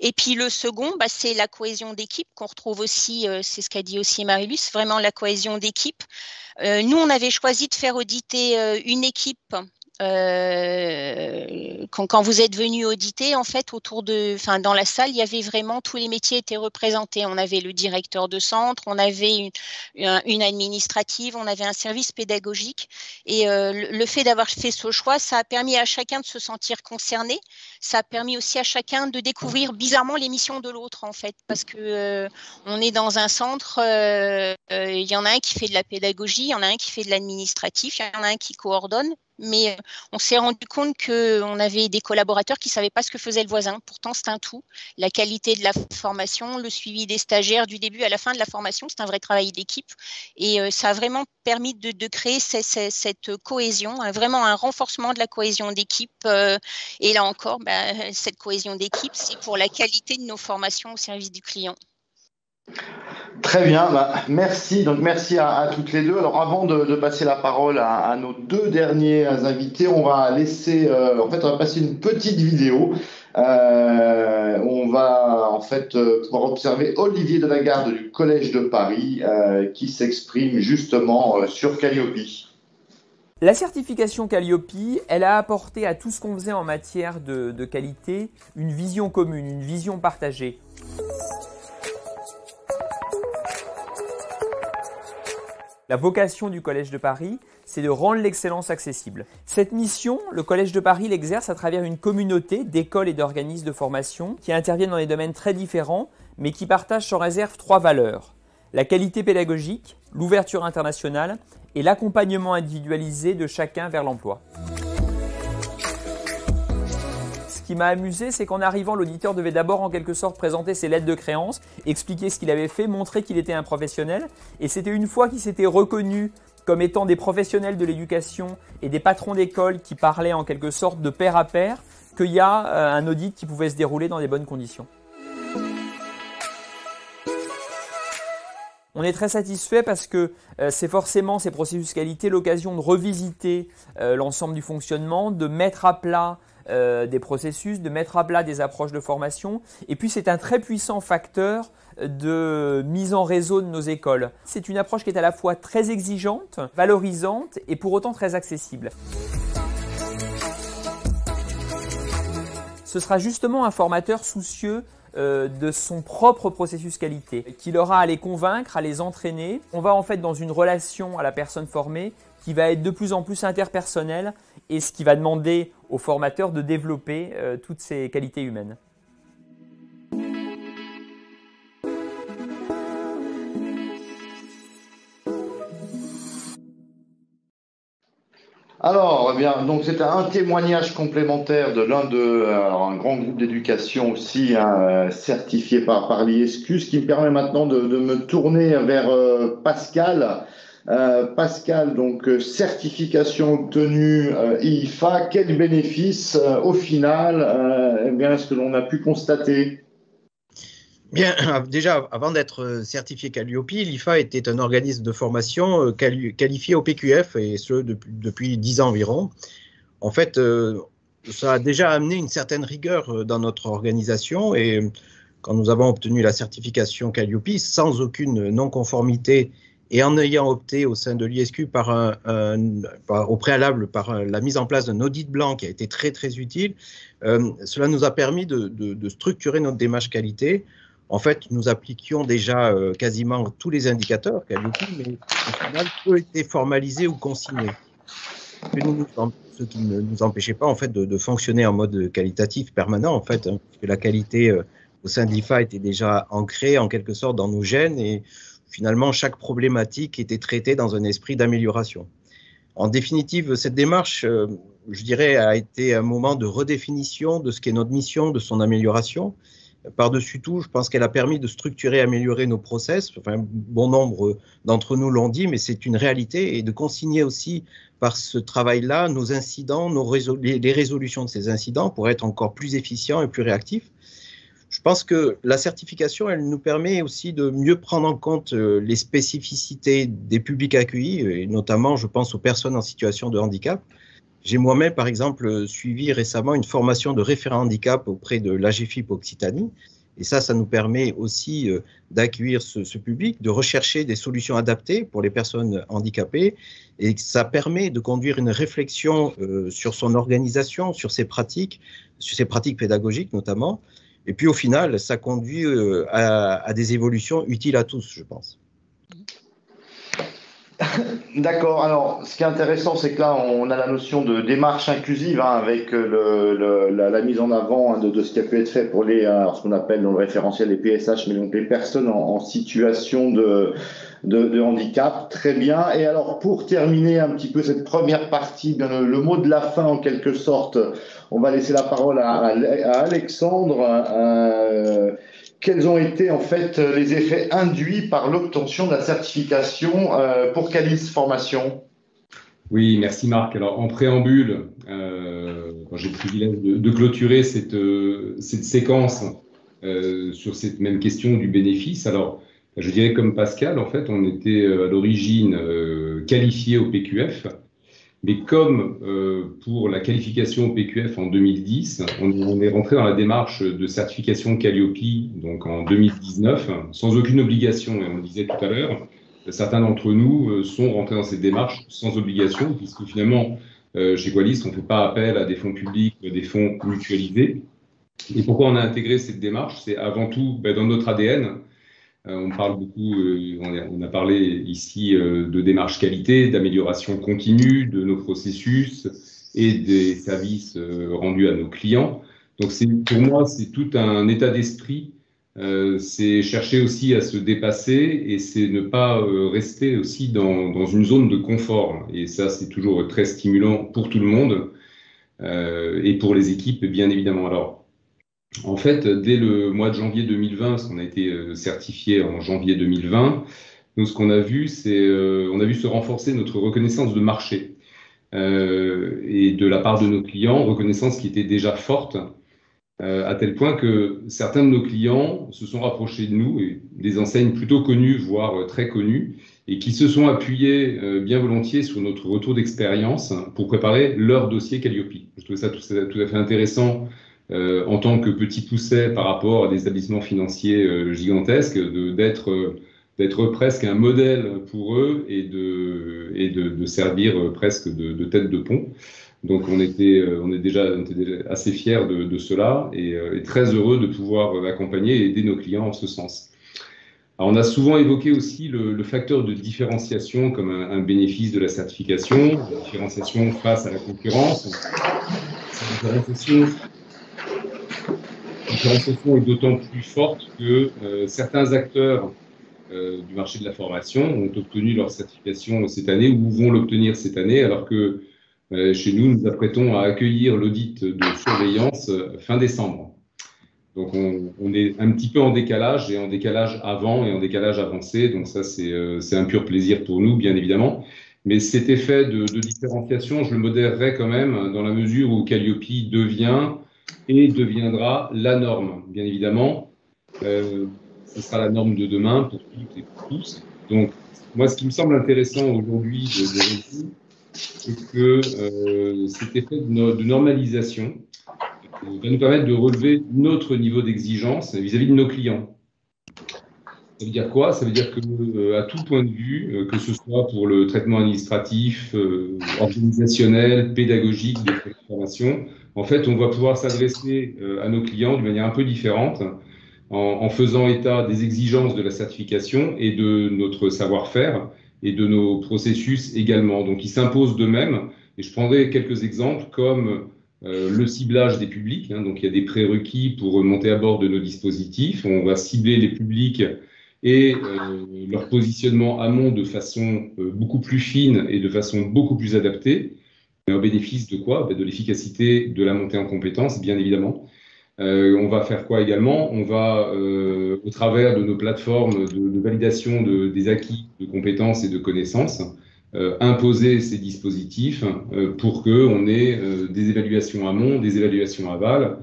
Et puis le second, c'est la cohésion d'équipe qu'on retrouve aussi, c'est ce qu'a dit aussi Marie-Luce, vraiment la cohésion d'équipe. Nous, on avait choisi de faire auditer une équipe quand vous êtes venu auditer, en fait, dans la salle, il y avait vraiment tous les métiers étaient représentés. On avait le directeur de centre, on avait une administrative, on avait un service pédagogique. Et le fait d'avoir fait ce choix, ça a permis à chacun de se sentir concerné. Ça a permis aussi à chacun de découvrir bizarrement les missions de l'autre, en fait, parce que on est dans un centre, il y en a un qui fait de la pédagogie, il y en a un qui fait de l'administratif, il y en a un qui coordonne. Mais on s'est rendu compte qu'on avait des collaborateurs qui ne savaient pas ce que faisait le voisin. Pourtant, c'est un tout. La qualité de la formation, le suivi des stagiaires du début à la fin de la formation, c'est un vrai travail d'équipe. Et ça a vraiment permis de créer cette cohésion, vraiment un renforcement de la cohésion d'équipe. Et là encore, cette cohésion d'équipe, c'est pour la qualité de nos formations au service du client. Très bien, merci. Donc merci à toutes les deux. Alors avant de passer la parole à nos 2 derniers invités, on va laisser, on va passer une petite vidéo. On va pouvoir observer Olivier Delagarde du Collège de Paris qui s'exprime justement sur Calliope. La certification Calliope, elle a apporté à tout ce qu'on faisait en matière de qualité une vision commune, une vision partagée. La vocation du Collège de Paris, c'est de rendre l'excellence accessible. Cette mission, le Collège de Paris l'exerce à travers une communauté d'écoles et d'organismes de formation qui interviennent dans des domaines très différents, mais qui partagent sans réserve 3 valeurs. La qualité pédagogique, l'ouverture internationale et l'accompagnement individualisé de chacun vers l'emploi. Ce qui m'a amusé, c'est qu'en arrivant, l'auditeur devait d'abord en quelque sorte présenter ses lettres de créance, expliquer ce qu'il avait fait, montrer qu'il était un professionnel. Et c'était une fois qu'il s'était reconnu comme étant des professionnels de l'éducation et des patrons d'école qui parlaient en quelque sorte de pair à pair, qu'il y a un audit qui pouvait se dérouler dans des bonnes conditions. On est très satisfait parce que c'est forcément ces processus qualité l'occasion de revisiter l'ensemble du fonctionnement, de mettre à plat des processus, de mettre à plat des approches de formation. Et puis c'est un très puissant facteur de mise en réseau de nos écoles. C'est une approche qui est à la fois très exigeante, valorisante et pour autant très accessible. Ce sera justement un formateur soucieux de son propre processus qualité, qu'il aura à les convaincre, à les entraîner. On va en fait dans une relation à la personne formée qui va être de plus en plus interpersonnelle et ce qui va demander aux formateurs de développer toutes ces qualités humaines. Alors, eh bien, donc c'était un témoignage complémentaire de l'un de un grand groupe d'éducation aussi certifié par l'ISQ, ce qui me permet maintenant de me tourner vers Pascal. Pascal, donc certification obtenue IFA, quel bénéfice au final eh bien, est-ce que l'on a pu constater? Bien, déjà, avant d'être certifié Calliope, l'IFA était un organisme de formation qualifié au PQF, et ce depuis 10 ans environ. En fait, ça a déjà amené une certaine rigueur dans notre organisation, et quand nous avons obtenu la certification Calliope, sans aucune non-conformité, et en ayant opté au sein de l'ISQ au préalable par la mise en place d'un audit blanc qui a été très très utile, cela nous a permis de structurer notre démarche qualité. En fait, nous appliquions déjà quasiment tous les indicateurs Calliope, mais au final, peu étaient formalisés ou consignés. Ce qui ne nous empêchait pas en fait de fonctionner en mode qualitatif permanent, en fait, hein, parce que la qualité au sein de l'IFA était déjà ancrée en quelque sorte dans nos gènes, et finalement, chaque problématique était traitée dans un esprit d'amélioration. En définitive, cette démarche, je dirais, a été un moment de redéfinition de ce qu'est notre mission, de son amélioration. Par-dessus tout, je pense qu'elle a permis de structurer et améliorer nos process. Enfin, bon nombre d'entre nous l'ont dit, mais c'est une réalité, et de consigner aussi par ce travail-là nos incidents, les résolutions de ces incidents pour être encore plus efficients et plus réactifs. Je pense que la certification, elle nous permet aussi de mieux prendre en compte les spécificités des publics accueillis, et notamment, je pense aux personnes en situation de handicap. J'ai moi-même, par exemple, suivi récemment une formation de référent handicap auprès de l'AGFIP Occitanie. Et ça nous permet aussi d'accueillir ce public, de rechercher des solutions adaptées pour les personnes handicapées. Et ça permet de conduire une réflexion sur son organisation, sur ses pratiques pédagogiques notamment. Et puis au final, ça conduit à des évolutions utiles à tous, je pense. D'accord. Alors, ce qui est intéressant, c'est que là, on a la notion de démarche inclusive avec la mise en avant de ce qui a pu être fait pour ce qu'on appelle dans le référentiel les PSH, mais donc les personnes en situation de handicap. Très bien. Et alors, pour terminer un petit peu cette première partie, bien le mot de la fin en quelque sorte, on va laisser la parole à Alexandre. Quels ont été en fait les effets induits par l'obtention de la certification pour Qualis Formation? Oui, merci Marc. Alors en préambule, j'ai le privilège de clôturer cette séquence sur cette même question du bénéfice. Alors je dirais comme Pascal, en fait, on était à l'origine qualifié au PQF. Mais comme pour la qualification au PQF en 2010, on est rentré dans la démarche de certification Calliope donc en 2019, sans aucune obligation. Et on le disait tout à l'heure, certains d'entre nous sont rentrés dans cette démarche sans obligation, puisque finalement, chez Qualis, on ne fait pas appel à des fonds publics, des fonds mutualisés. Et pourquoi on a intégré cette démarche? C'est avant tout dans notre ADN. On parle beaucoup, on a parlé ici de démarche qualité, d'amélioration continue de nos processus et des services rendus à nos clients. Donc pour moi, c'est tout un état d'esprit, c'est chercher aussi à se dépasser, et c'est ne pas rester aussi dans une zone de confort. Et ça, c'est toujours très stimulant pour tout le monde et pour les équipes, bien évidemment. Alors, en fait, dès le mois de janvier 2020, parce qu'on a été certifié en janvier 2020, nous, ce qu'on a vu, c'est on a vu se renforcer notre reconnaissance de marché et de la part de nos clients, reconnaissance qui était déjà forte, à tel point que certains de nos clients se sont rapprochés de nous, et des enseignes plutôt connues, voire très connues, et qui se sont appuyés bien volontiers sur notre retour d'expérience pour préparer leur dossier Calliope. Je trouve ça tout à fait intéressant. En tant que petit pousset par rapport à des établissements financiers gigantesques, d'être presque un modèle pour eux et de servir presque de tête de pont. Donc on était déjà assez fiers de cela et très heureux de pouvoir accompagner et aider nos clients en ce sens. Alors, on a souvent évoqué aussi le facteur de différenciation comme un bénéfice de la certification, la différenciation face à la concurrence. Cette différenciation est d'autant plus forte que certains acteurs du marché de la formation ont obtenu leur certification cette année ou vont l'obtenir cette année, alors que chez nous, nous apprêtons à accueillir l'audit de surveillance fin décembre. Donc, on est un petit peu en décalage, et en décalage avant et en décalage avancé. Donc, ça, c'est un pur plaisir pour nous, bien évidemment. Mais cet effet de différenciation, je le modérerai quand même dans la mesure où Calliope devient et deviendra la norme, bien évidemment. Ce sera la norme de demain pour toutes et pour tous. Donc, moi, ce qui me semble intéressant aujourd'hui de c'est que cet effet de normalisation va nous permettre de relever notre niveau d'exigence vis-à-vis de nos clients. Ça veut dire quoi? Ça veut dire que, à tout point de vue, que ce soit pour le traitement administratif, organisationnel, pédagogique des formations, en fait, on va pouvoir s'adresser à nos clients d'une manière un peu différente, en faisant état des exigences de la certification et de notre savoir-faire et de nos processus également. Donc, ils s'imposent d'eux-mêmes. Et je prendrai quelques exemples comme le ciblage des publics. Donc, il y a des prérequis pour monter à bord de nos dispositifs. On va cibler les publics et leur positionnement amont de façon beaucoup plus fine et de façon beaucoup plus adaptée. Mais au bénéfice de quoi? De l'efficacité de la montée en compétences, bien évidemment. On va faire quoi également? On va, au travers de nos plateformes de validation des acquis de compétences et de connaissances, imposer ces dispositifs pour qu'on ait des évaluations amont, des évaluations aval.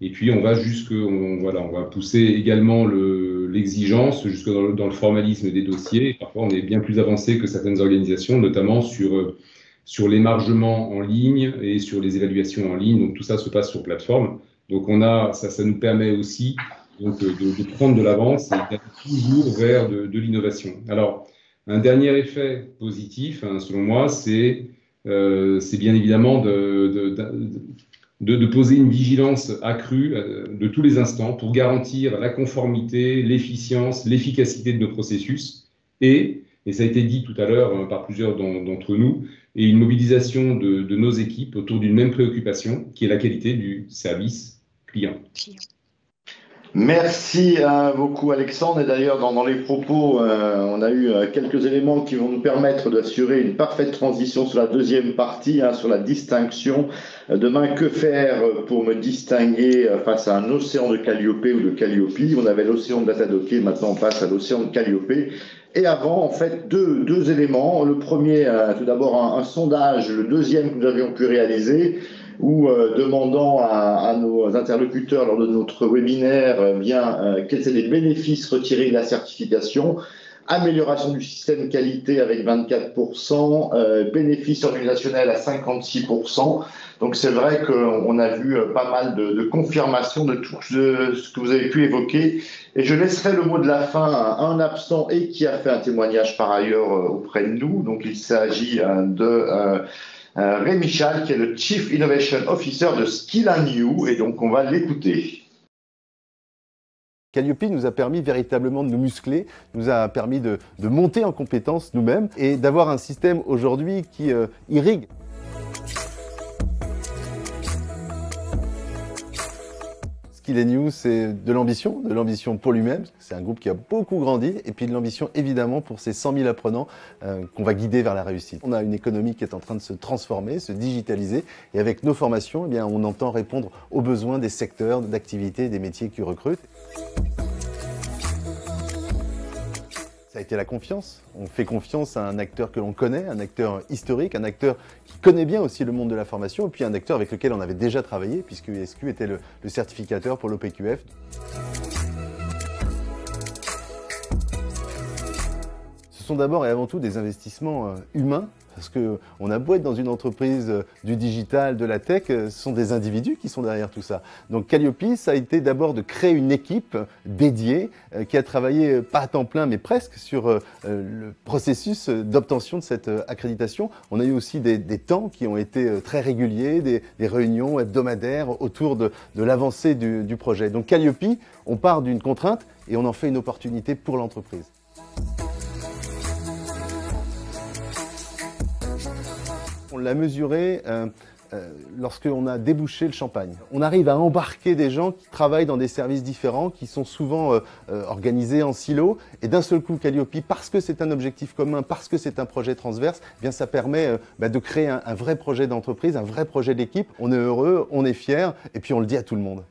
Et puis, on va on va pousser également l'exigence jusque dans le formalisme des dossiers. Et parfois, on est bien plus avancé que certaines organisations, notamment sur l'émargement en ligne et sur les évaluations en ligne. Donc, tout ça se passe sur plateforme. Donc, ça nous permet aussi donc, de prendre de l'avance et d'aller toujours vers de l'innovation. Alors, un dernier effet positif, selon moi, c'est bien évidemment de poser une vigilance accrue de tous les instants pour garantir la conformité, l'efficience, l'efficacité de nos processus et ça a été dit tout à l'heure par plusieurs d'entre nous, et une mobilisation de nos équipes autour d'une même préoccupation qui est la qualité du service client. Merci beaucoup Alexandre, et d'ailleurs dans les propos on a eu quelques éléments qui vont nous permettre d'assurer une parfaite transition sur la deuxième partie, sur la distinction. Demain, que faire pour me distinguer face à un océan de Calliope ou de Calliope? On avait l'océan de Datadoké, maintenant on passe à l'océan de Calliope. Et avant, en fait, deux éléments. Le premier, tout d'abord un sondage, le deuxième que nous avions pu réaliser, où demandant à nos interlocuteurs lors de notre webinaire quels étaient les bénéfices retirés de la certification. Amélioration du système qualité avec 24%, bénéfices organisationnels à 56%. Donc c'est vrai qu'on a vu pas mal de confirmations de tout ce que vous avez pu évoquer. Et je laisserai le mot de la fin à un absent et qui a fait un témoignage par ailleurs auprès de nous. Donc il s'agit de Ray Michal, qui est le Chief Innovation Officer de Skill & You, et donc on va l'écouter. Calliope nous a permis véritablement de nous muscler, nous a permis de monter en compétences nous-mêmes et d'avoir un système aujourd'hui qui irrigue. Skill & You, c'est de l'ambition pour lui-même, parce que c'est un groupe qui a beaucoup grandi, et puis de l'ambition évidemment pour ces 100 000 apprenants qu'on va guider vers la réussite. On a une économie qui est en train de se transformer, se digitaliser, et avec nos formations, eh bien, on entend répondre aux besoins des secteurs d'activité, des métiers qui recrutent. Ça a été la confiance. On fait confiance à un acteur que l'on connaît, un acteur historique, un acteur qui connaît bien aussi le monde de la formation, et puis un acteur avec lequel on avait déjà travaillé, puisque ESQ était le certificateur pour l'OPQF. Ce sont d'abord et avant tout des investissements humains, Parce qu'on a beau être dans une entreprise du digital, de la tech, ce sont des individus qui sont derrière tout ça. Donc Calliope, ça a été d'abord de créer une équipe dédiée qui a travaillé pas à temps plein mais presque sur le processus d'obtention de cette accréditation. On a eu aussi des temps qui ont été très réguliers, des réunions hebdomadaires autour de l'avancée du projet. Donc Calliope, on part d'une contrainte et on en fait une opportunité pour l'entreprise. On l'a mesuré lorsqu'on a débouché le champagne. On arrive à embarquer des gens qui travaillent dans des services différents, qui sont souvent organisés en silos. Et d'un seul coup, Calliope, parce que c'est un objectif commun, parce que c'est un projet transverse, eh bien ça permet de créer un vrai projet d'entreprise, un vrai projet d'équipe. On est heureux, on est fiers, et puis on le dit à tout le monde.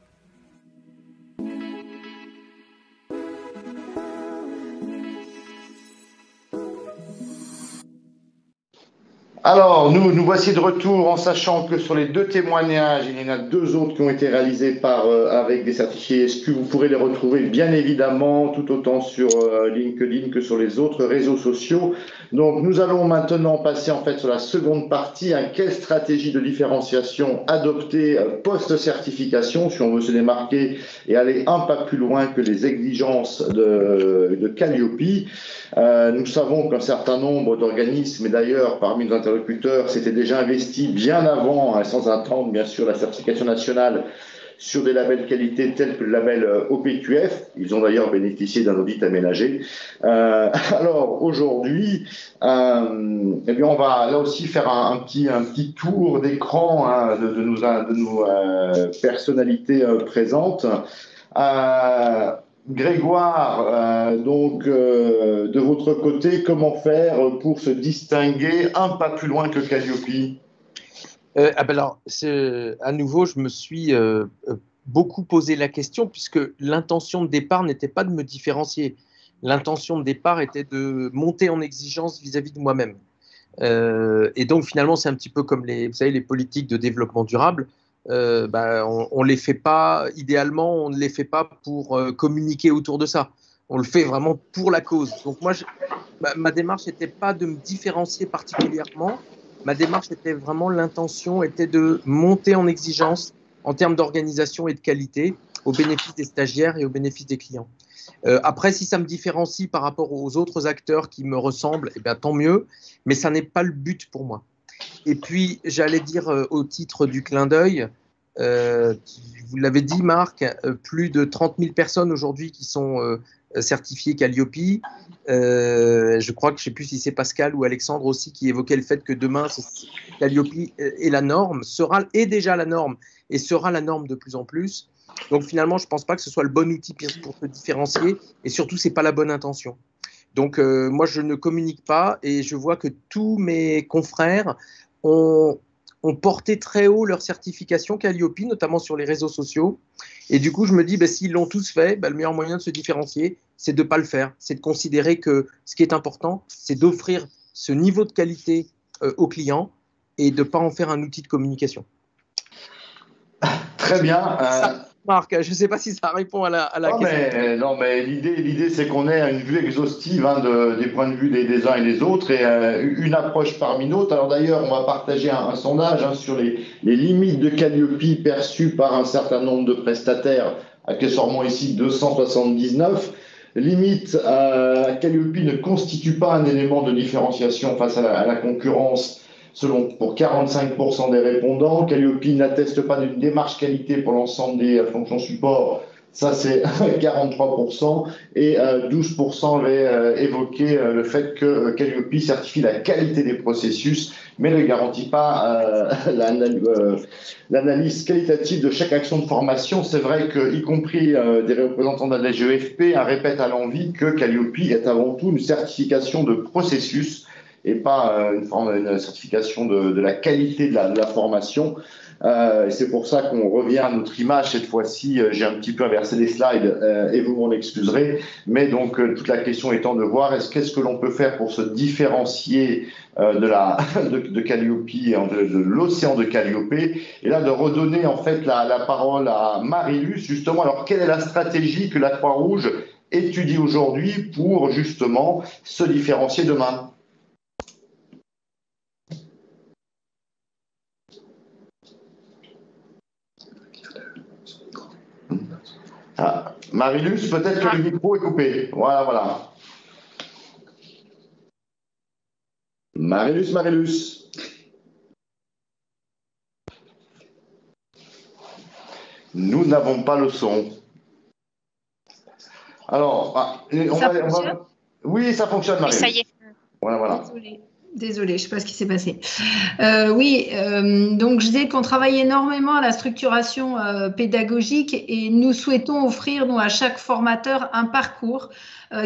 Alors, nous voici de retour en sachant que sur les 2 témoignages, il y en a 2 autres qui ont été réalisés avec des certifiés SQ. Vous pourrez les retrouver bien évidemment tout autant sur LinkedIn que sur les autres réseaux sociaux. Donc, nous allons maintenant passer en fait sur la seconde partie. Quelle stratégie de différenciation adopter post-certification si on veut se démarquer et aller un pas plus loin que les exigences de Calliope. Nous savons qu'un certain nombre d'organismes, et d'ailleurs parmi nos interlocuteurs, s'étaient déjà investis bien avant, sans attendre bien sûr la certification nationale, sur des labels qualité tels que le label OPQF. Ils ont d'ailleurs bénéficié d'un audit aménagé. Alors aujourd'hui, eh bien on va là aussi faire un petit tour d'écran de nos personnalités présentes. Grégoire, de votre côté, comment faire pour se distinguer un pas plus loin que Calliope? Alors, à nouveau, je me suis beaucoup posé la question puisque l'intention de départ n'était pas de me différencier. L'intention de départ était de monter en exigence vis-à-vis de moi-même. Et donc, finalement, c'est un petit peu comme vous savez, les politiques de développement durable. On les fait pas, idéalement, on ne les fait pas pour communiquer autour de ça. On le fait vraiment pour la cause. Donc moi, ma démarche n'était pas de me différencier particulièrement. Ma démarche était vraiment, l'intention était de monter en exigence en termes d'organisation et de qualité au bénéfice des stagiaires et au bénéfice des clients. Après, si ça me différencie par rapport aux autres acteurs qui me ressemblent, eh bien, tant mieux, mais ça n'est pas le but pour moi. Et puis, j'allais dire au titre du clin d'œil, vous l'avez dit Marc, plus de 30 000 personnes aujourd'hui qui sont certifiées Calliope. Je crois que je ne sais plus si c'est Pascal ou Alexandre aussi qui évoquait le fait que demain, Calliope est la norme, est déjà la norme et sera la norme de plus en plus. Donc finalement, je ne pense pas que ce soit le bon outil pour se différencier et surtout, ce n'est pas la bonne intention. Donc moi, je ne communique pas et je vois que tous mes confrères ont porté très haut leur certification Calliope, notamment sur les réseaux sociaux. Et du coup, je me dis, s'ils l'ont tous fait, le meilleur moyen de se différencier, c'est de ne pas le faire. C'est de considérer que ce qui est important, c'est d'offrir ce niveau de qualité aux clients et de ne pas en faire un outil de communication. Très bien. Marc, je ne sais pas si ça répond à la question. Non, mais l'idée, c'est qu'on ait une vue exhaustive des points de vue des uns et des autres et une approche parmi d'autres. Alors d'ailleurs, on va partager un sondage sur les limites de Calliope perçues par un certain nombre de prestataires, accessoirement ici 279. Limite, Calliope ne constitue pas un élément de différenciation face à la concurrence. Pour 45% des répondants, Calliope n'atteste pas d'une démarche qualité pour l'ensemble des fonctions support. Ça, c'est 43%. Et 12% avaient évoqué le fait que Calliope certifie la qualité des processus, mais ne garantit pas l'analyse qualitative de chaque action de formation. C'est vrai que, y compris des représentants de la DGEFP, répètent à l'envi que Calliope est avant tout une certification de processus et pas une certification de la qualité de la formation. C'est pour ça qu'on revient à notre image cette fois-ci. J'ai un petit peu inversé les slides et vous m'en excuserez. Mais donc, toute la question étant de voir qu'est-ce que l'on peut faire pour se différencier de Calliope, de l'océan de Calliope. Et là, de redonner en fait la parole à Marie-Luce, justement. Alors, quelle est la stratégie que la Croix-Rouge étudie aujourd'hui pour justement se différencier demain ? Ah, Marilus, peut-être que le micro est coupé. Voilà, voilà. Marilus. Nous n'avons pas le son. Alors, oui, ça fonctionne, Marilus. Ça y est. Voilà. Désolée, je ne sais pas ce qui s'est passé. Donc je disais qu'on travaille énormément à la structuration pédagogique et nous souhaitons offrir à chaque formateur un parcours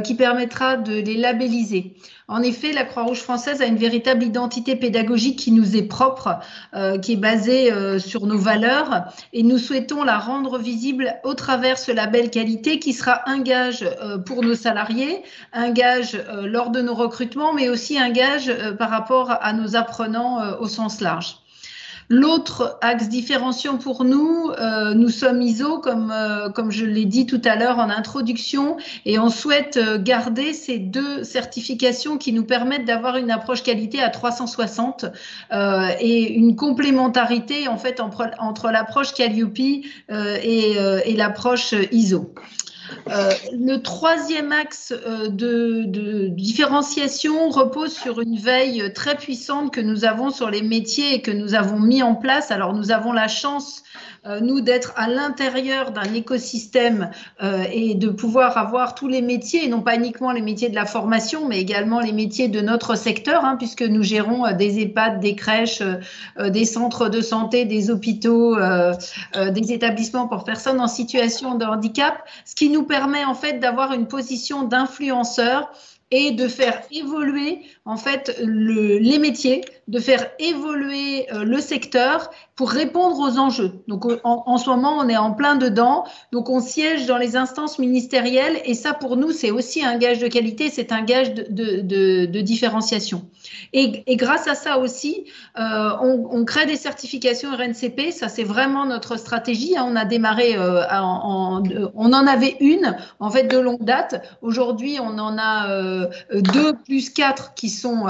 qui permettra de les labelliser. En effet, la Croix-Rouge française a une véritable identité pédagogique qui nous est propre, qui est basée sur nos valeurs et nous souhaitons la rendre visible au travers ce label qualité qui sera un gage pour nos salariés, un gage lors de nos recrutements, mais aussi un gage par rapport à nos apprenants au sens large. L'autre axe différenciant pour nous, nous sommes ISO, comme je l'ai dit tout à l'heure en introduction, et on souhaite garder ces deux certifications qui nous permettent d'avoir une approche qualité à 360 et une complémentarité en fait entre l'approche Calliope et l'approche ISO. Le troisième axe de différenciation repose sur une veille très puissante que nous avons sur les métiers et que nous avons mis en place. Alors, nous avons la chance, nous, d'être à l'intérieur d'un écosystème et de pouvoir avoir tous les métiers, et non pas uniquement les métiers de la formation, mais également les métiers de notre secteur, puisque nous gérons des EHPAD, des crèches, des centres de santé, des hôpitaux, des établissements pour personnes en situation de handicap, ce qui nous permet en fait d'avoir une position d'influenceur et de faire évoluer en fait les métiers, de faire évoluer le secteur pour répondre aux enjeux. Donc en ce moment, on est en plein dedans, donc on siège dans les instances ministérielles et ça pour nous, c'est aussi un gage de qualité, c'est un gage de différenciation. Et grâce à ça aussi, on crée des certifications RNCP, ça c'est vraiment notre stratégie. On a démarré, on en avait une en fait de longue date. Aujourd'hui, on en a 2 plus 4 qui sont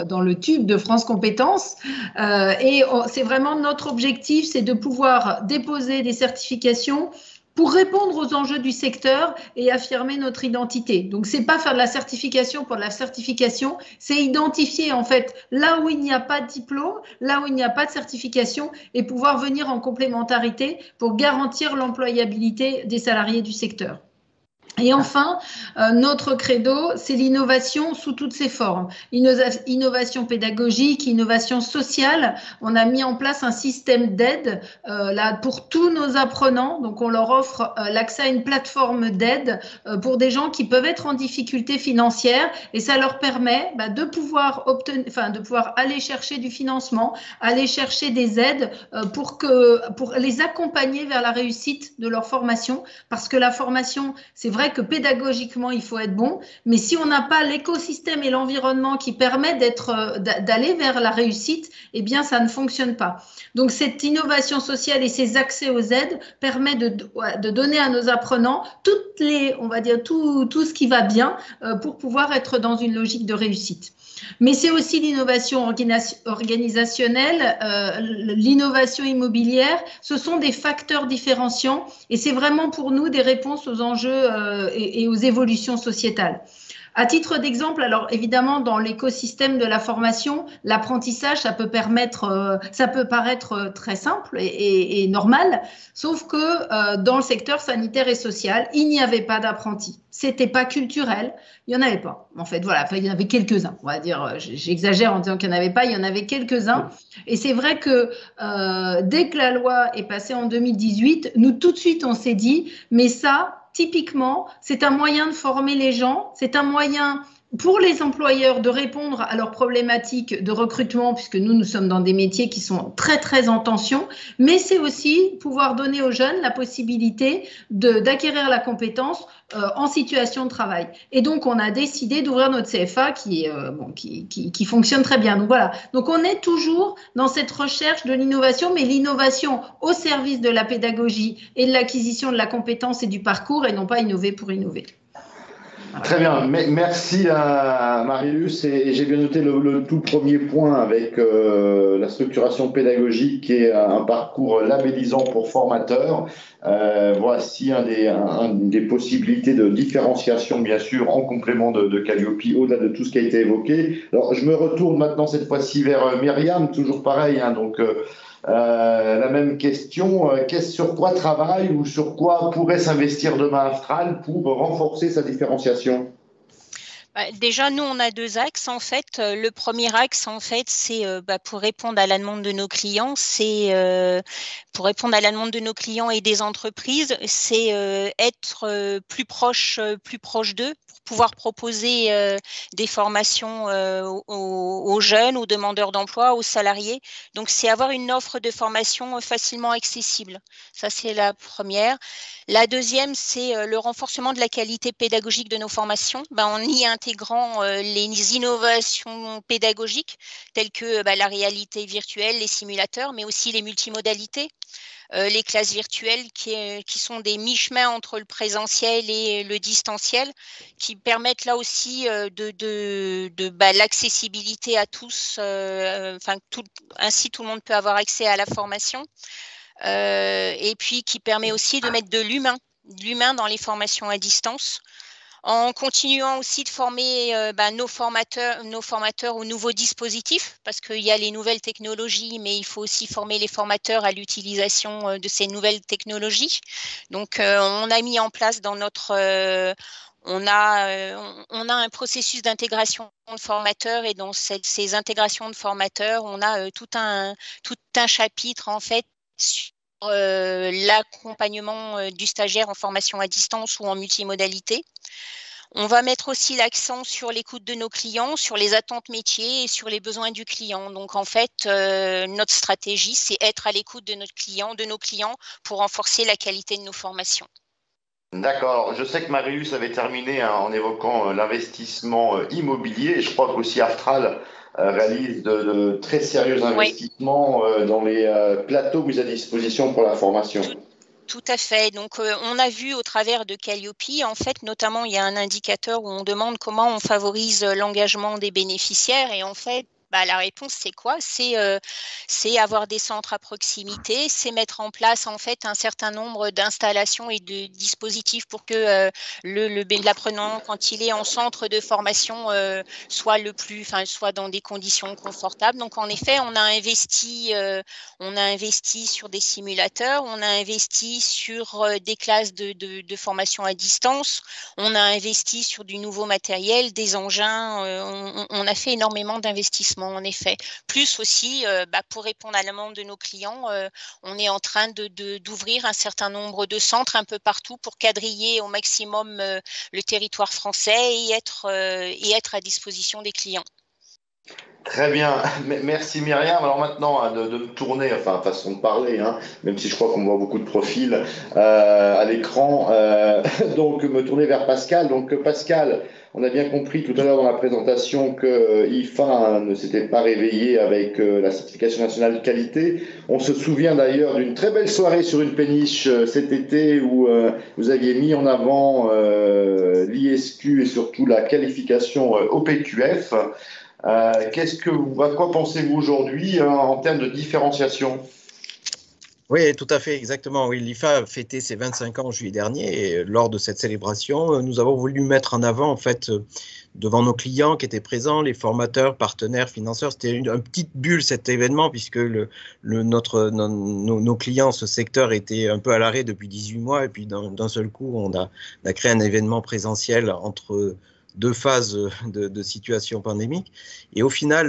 dans le tube de France Compétences. Et c'est vraiment notre objectif, c'est de pouvoir déposer des certifications pour répondre aux enjeux du secteur et affirmer notre identité. Donc, c'est pas faire de la certification pour de la certification, c'est identifier en fait là où il n'y a pas de diplôme, là où il n'y a pas de certification et pouvoir venir en complémentarité pour garantir l'employabilité des salariés du secteur. Et enfin, notre credo, c'est l'innovation sous toutes ses formes. Innovation pédagogique, innovation sociale. On a mis en place un système d'aide là pour tous nos apprenants. Donc, on leur offre l'accès à une plateforme d'aide pour des gens qui peuvent être en difficulté financière et ça leur permet de pouvoir aller chercher du financement, aller chercher des aides pour les accompagner vers la réussite de leur formation. Parce que la formation, c'est vrai que pédagogiquement, il faut être bon, mais si on n'a pas l'écosystème et l'environnement qui permet d'aller vers la réussite, eh bien, ça ne fonctionne pas. Donc, cette innovation sociale et ces accès aux aides permet de donner à nos apprenants on va dire, tout ce qui va bien pour pouvoir être dans une logique de réussite. Mais c'est aussi l'innovation organisationnelle, l'innovation immobilière. Ce sont des facteurs différenciants et c'est vraiment pour nous des réponses aux enjeux et aux évolutions sociétales. À titre d'exemple, alors évidemment, dans l'écosystème de la formation, l'apprentissage, ça peut paraître très simple et normal, sauf que dans le secteur sanitaire et social, il n'y avait pas d'apprentis. C'était pas culturel, il n'y en avait pas. En fait, voilà, il y en avait quelques-uns, on va dire, j'exagère en disant qu'il n'y en avait pas, il y en avait quelques-uns. Et c'est vrai que dès que la loi est passée en 2018, nous, tout de suite, on s'est dit, mais ça, typiquement, c'est un moyen de former les gens, c'est un moyen pour les employeurs de répondre à leurs problématiques de recrutement, puisque nous sommes dans des métiers qui sont très, très en tension, mais c'est aussi pouvoir donner aux jeunes la possibilité d'acquérir la compétence en situation de travail. Et donc, on a décidé d'ouvrir notre CFA qui fonctionne très bien. Donc, voilà. Donc, on est toujours dans cette recherche de l'innovation, mais l'innovation au service de la pédagogie et de l'acquisition de la compétence et du parcours, et non pas innover pour innover. Très bien, merci à Marius, et j'ai bien noté le tout premier point avec la structuration pédagogique et un parcours labellisant pour formateurs. Voici une des possibilités de différenciation, bien sûr, en complément de Calliope, au-delà de tout ce qui a été évoqué. Alors, je me retourne maintenant cette fois-ci vers Myriam, toujours pareil, hein, donc la même question, sur quoi travaille ou sur quoi pourrait s'investir demain Aftral pour renforcer sa différenciation? Déjà, nous, on a deux axes en fait. Le premier axe, en fait, c'est pour répondre à la demande de nos clients. Pour répondre à la demande de nos clients et des entreprises, c'est être plus proche d'eux, pour pouvoir proposer des formations aux jeunes, aux demandeurs d'emploi, aux salariés. Donc, c'est avoir une offre de formation facilement accessible. Ça, c'est la première. La deuxième, c'est le renforcement de la qualité pédagogique de nos formations, en y intégrant les innovations pédagogiques telles que la réalité virtuelle, les simulateurs, mais aussi les multimodalités, les classes virtuelles qui sont des mi-chemins entre le présentiel et le distanciel, qui permettent là aussi l'accessibilité à tous, ainsi tout le monde peut avoir accès à la formation. Et puis qui permet aussi de mettre de l'humain dans les formations à distance, en continuant aussi de former nos formateurs aux nouveaux dispositifs, parce qu'il y a les nouvelles technologies, mais il faut aussi former les formateurs à l'utilisation de ces nouvelles technologies. Donc, on a mis en place dans notre... on a un processus d'intégration de formateurs, et dans ces intégrations de formateurs, on a tout un chapitre en fait sur l'accompagnement du stagiaire en formation à distance ou en multimodalité. On va mettre aussi l'accent sur l'écoute de nos clients, sur les attentes métiers et sur les besoins du client. Donc en fait, notre stratégie, c'est être à l'écoute de nos clients pour renforcer la qualité de nos formations. D'accord. Je sais que Marius avait terminé en évoquant l'investissement immobilier. Je crois qu'aussi Aftral réalise de très sérieux investissements dans les plateaux mis à disposition pour la formation. Tout à fait. Donc, on a vu au travers de Calliope, en fait, notamment, il y a un indicateur où on demande comment on favorise l'engagement des bénéficiaires. Et en fait, la réponse, c'est quoi? C'est avoir des centres à proximité, c'est mettre en place en fait un certain nombre d'installations et de dispositifs pour que l'apprenant, quand il est en centre de formation, soit dans des conditions confortables. Donc en effet, on a investi sur des simulateurs, on a investi sur des classes de formation à distance, on a investi sur du nouveau matériel, des engins, on a fait énormément d'investissements. En effet, plus aussi pour répondre à la demande de nos clients, on est en train d'ouvrir un certain nombre de centres un peu partout pour quadriller au maximum le territoire français et être à disposition des clients. Très bien, merci Myriam. Alors maintenant, de me tourner, façon de parler, même si je crois qu'on voit beaucoup de profils à l'écran, donc me tourner vers Pascal. Donc Pascal, on a bien compris tout à l'heure dans la présentation que IFA ne s'était pas réveillé avec la certification nationale de qualité. On se souvient d'ailleurs d'une très belle soirée sur une péniche cet été où vous aviez mis en avant l'ISQ et surtout la qualification OPQF. À quoi pensez-vous aujourd'hui en termes de différenciation? Oui, tout à fait, exactement. Oui, l'IFA a fêté ses 25 ans en juillet dernier, et lors de cette célébration, nous avons voulu mettre en avant, en fait, devant nos clients qui étaient présents, les formateurs, partenaires, financeurs. C'était une petite bulle, cet événement, puisque nos clients, ce secteur, était un peu à l'arrêt depuis 18 mois, et puis d'un seul coup, on a créé un événement présentiel entre deux phases de situation pandémique. Et au final,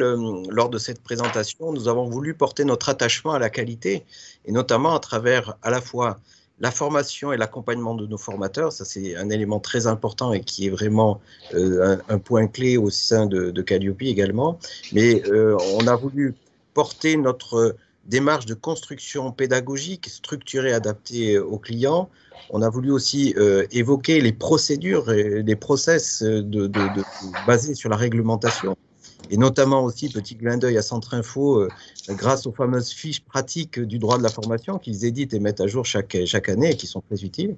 lors de cette présentation, nous avons voulu porter notre attachement à la qualité, et notamment à travers à la fois la formation et l'accompagnement de nos formateurs. Ça, c'est un élément très important et qui est vraiment un point clé au sein de Calliope également. Mais on a voulu porter notre démarche de construction pédagogique, structurée, adaptée aux clients. On a voulu aussi évoquer les procédures et les process basés sur la réglementation, et notamment aussi, petit clin d'œil à Centrinfo, grâce aux fameuses fiches pratiques du droit de la formation qu'ils éditent et mettent à jour chaque année et qui sont très utiles.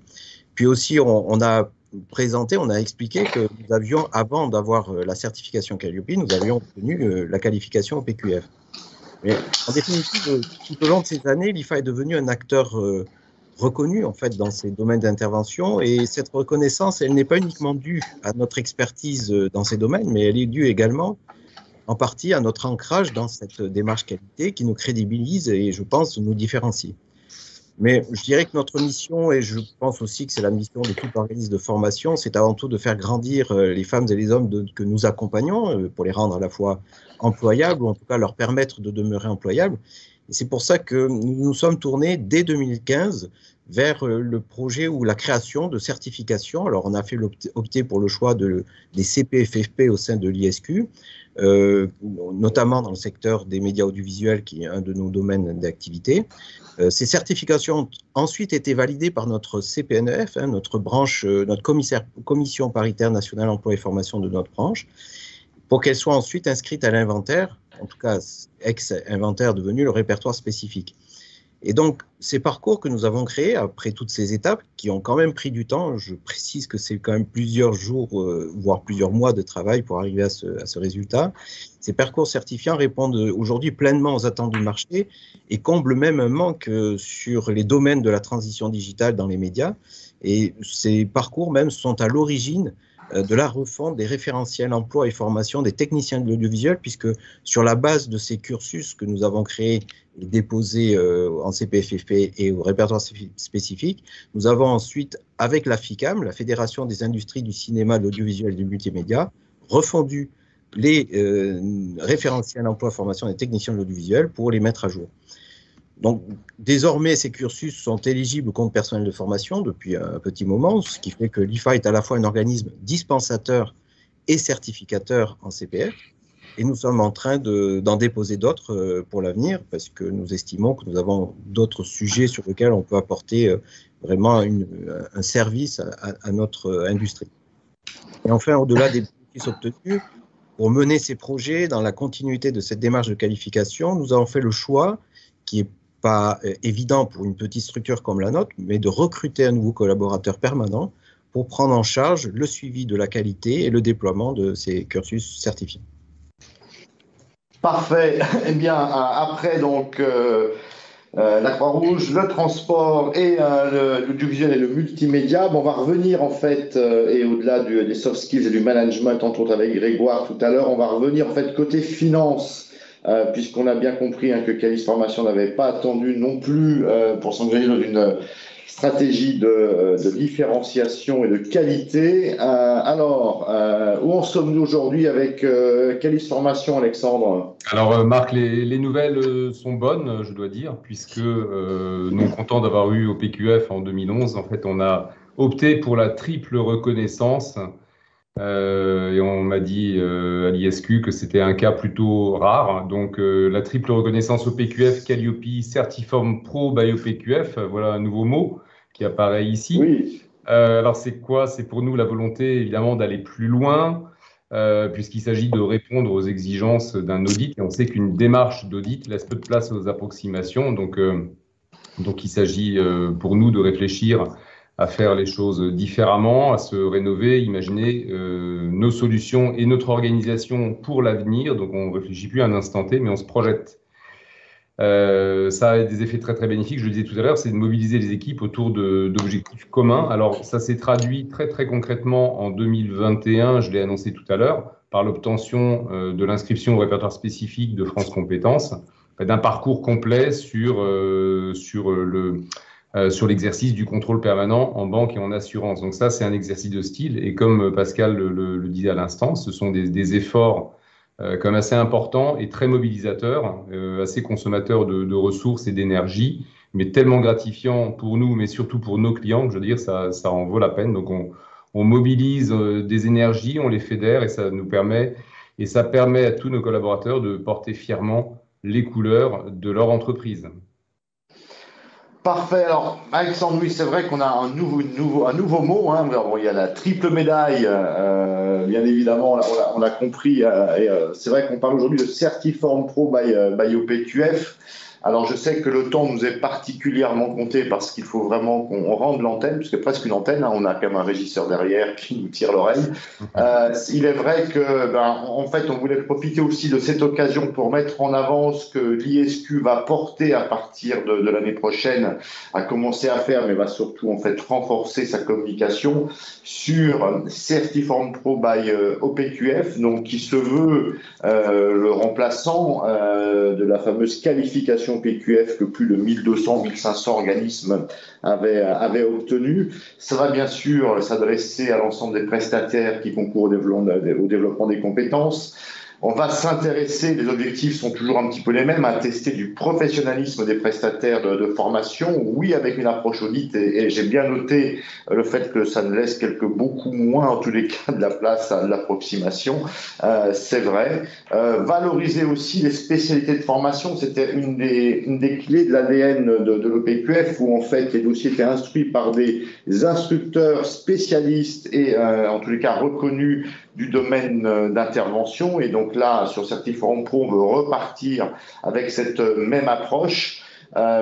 Puis aussi, on a présenté, on a expliqué que nous avions, avant d'avoir la certification Calliope, nous avions obtenu la qualification au PQF. Mais en définitive, tout au long de ces années, l'IFA est devenu un acteur reconnu en fait dans ces domaines d'intervention, et cette reconnaissance, elle n'est pas uniquement due à notre expertise dans ces domaines, mais elle est due également en partie à notre ancrage dans cette démarche qualité qui nous crédibilise et, je pense, nous différencie. Mais je dirais que notre mission, et je pense aussi que c'est la mission de tout organisme de formation, c'est avant tout de faire grandir les femmes et les hommes que nous accompagnons pour les rendre à la fois employables, ou en tout cas leur permettre de demeurer employables. Et c'est pour ça que nous nous sommes tournés dès 2015 vers le projet ou la création de certifications. Alors on a fait opter pour le choix des CPFFP au sein de l'ISQ, notamment dans le secteur des médias audiovisuels, qui est un de nos domaines d'activité. Ces certifications ont ensuite été validées par notre CPNEF, notre branche, notre commission paritaire nationale emploi et formation de notre branche, pour qu'elles soient ensuite inscrites à l'inventaire, en tout cas ex-inventaire devenu le répertoire spécifique. Et donc, ces parcours que nous avons créés, après toutes ces étapes, qui ont quand même pris du temps, je précise que c'est quand même plusieurs jours, voire plusieurs mois de travail pour arriver à ce résultat, ces parcours certifiants répondent aujourd'hui pleinement aux attentes du marché et comblent même un manque sur les domaines de la transition digitale dans les médias. Et ces parcours même sont à l'origine de la refonte des référentiels emploi et formation des techniciens de l'audiovisuel, puisque sur la base de ces cursus que nous avons créés et déposés en CPFFP et au répertoire spécifique, nous avons ensuite, avec la FICAM, la Fédération des industries du cinéma, de l'audiovisuel et du multimédia, refondu les référentiels emploi et formation des techniciens de l'audiovisuel pour les mettre à jour. Donc, désormais, ces cursus sont éligibles au compte personnel de formation depuis un petit moment, ce qui fait que l'IFA est à la fois un organisme dispensateur et certificateur en CPF. Et nous sommes en train d'en déposer d'autres pour l'avenir, parce que nous estimons que nous avons d'autres sujets sur lesquels on peut apporter vraiment un service à notre industrie. Et enfin, au-delà des bénéfices obtenus, pour mener ces projets dans la continuité de cette démarche de qualification, nous avons fait le choix, qui est pas évident pour une petite structure comme la nôtre, mais de recruter un nouveau collaborateur permanent pour prendre en charge le suivi de la qualité et le déploiement de ces cursus certifiés. Parfait. Eh bien, après donc la Croix-Rouge, le transport et l'audiovisuel et le multimédia, on va revenir en fait, et au-delà des soft skills et du management, entre autres avec Grégoire tout à l'heure, on va revenir en fait côté finance. Puisqu'on a bien compris que Qualis Formation n'avait pas attendu non plus pour s'engager dans une stratégie de différenciation et de qualité. Alors, où en sommes-nous aujourd'hui avec Qualis Formation, Alexandre? Alors, Marc, les nouvelles sont bonnes, je dois dire, puisque nous, contents d'avoir eu au PQF en 2011, en fait, on a opté pour la triple reconnaissance. Et on m'a dit à l'ISQ que c'était un cas plutôt rare. Donc, la triple reconnaissance au PQF, Calliope, Certiform Pro by OPQF, voilà un nouveau mot qui apparaît ici. Oui. Alors, c'est quoi? C'est pour nous la volonté, évidemment, d'aller plus loin, puisqu'il s'agit de répondre aux exigences d'un audit. Et on sait qu'une démarche d'audit laisse peu de place aux approximations. Donc il s'agit pour nous de réfléchir à faire les choses différemment, à se rénover, imaginer nos solutions et notre organisation pour l'avenir. Donc, on ne réfléchit plus à un instant T, mais on se projette. Ça a des effets très, très bénéfiques. Je le disais tout à l'heure, c'est de mobiliser les équipes autour d'objectifs communs. Alors, ça s'est traduit très, très concrètement en 2021, je l'ai annoncé tout à l'heure, par l'obtention de l'inscription au répertoire spécifique de France Compétences, d'un parcours complet sur l'exercice du contrôle permanent en banque et en assurance. Donc ça, c'est un exercice de style. Et comme Pascal le disait à l'instant, ce sont des efforts comme assez importants et très mobilisateurs, assez consommateurs de ressources et d'énergie, mais tellement gratifiants pour nous, mais surtout pour nos clients, que je veux dire, ça en vaut la peine. Donc on mobilise des énergies, on les fédère et ça nous permet, et ça permet à tous nos collaborateurs de porter fièrement les couleurs de leur entreprise. Parfait. Alors, Alexandre, oui, c'est vrai qu'on a un nouveau mot. Bon, il y a la triple médaille, bien évidemment, on l'a compris. Et c'est vrai qu'on parle aujourd'hui de Certiform Pro by OPQF. Alors, je sais que le temps nous est particulièrement compté parce qu'il faut vraiment qu'on rende l'antenne, puisque presque une antenne, hein, on a quand même un régisseur derrière qui nous tire l'oreille. Il est vrai que, en fait, on voulait profiter aussi de cette occasion pour mettre en avant ce que l'ISQ va porter à partir de l'année prochaine, à commencer à faire, mais va surtout en fait renforcer sa communication sur Certiform Pro by OPQF, donc qui se veut le remplaçant de la fameuse qualification PQF que plus de 1200-1500 organismes avaient obtenue. Ça va bien sûr s'adresser à l'ensemble des prestataires qui concourent au développement des compétences. On va s'intéresser, les objectifs sont toujours un petit peu les mêmes, à tester du professionnalisme des prestataires de formation, oui, avec une approche audit, et j'ai bien noté le fait que ça ne laisse beaucoup moins, en tous les cas, de la place à l'approximation, c'est vrai. Valoriser aussi les spécialités de formation, c'était une des clés de l'ADN de l'OPQF, où en fait les dossiers étaient instruits par des instructeurs spécialistes et en tous les cas reconnus du domaine d'intervention. Et donc là, sur Certiform Pro, on veut repartir avec cette même approche,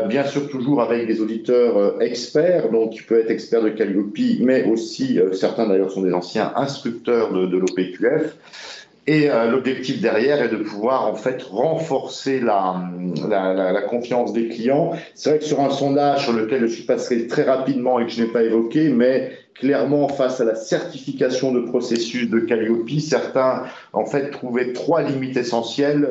bien sûr toujours avec des auditeurs experts, donc qui peuvent être experts de Calliope, mais aussi, certains d'ailleurs sont des anciens instructeurs de l'OPQF. Et l'objectif derrière est de pouvoir en fait renforcer la confiance des clients. C'est vrai que sur un sondage sur lequel je suis passé très rapidement et que je n'ai pas évoqué, mais clairement, face à la certification de processus de Calliope, certains, en fait, trouvaient 3 limites essentielles.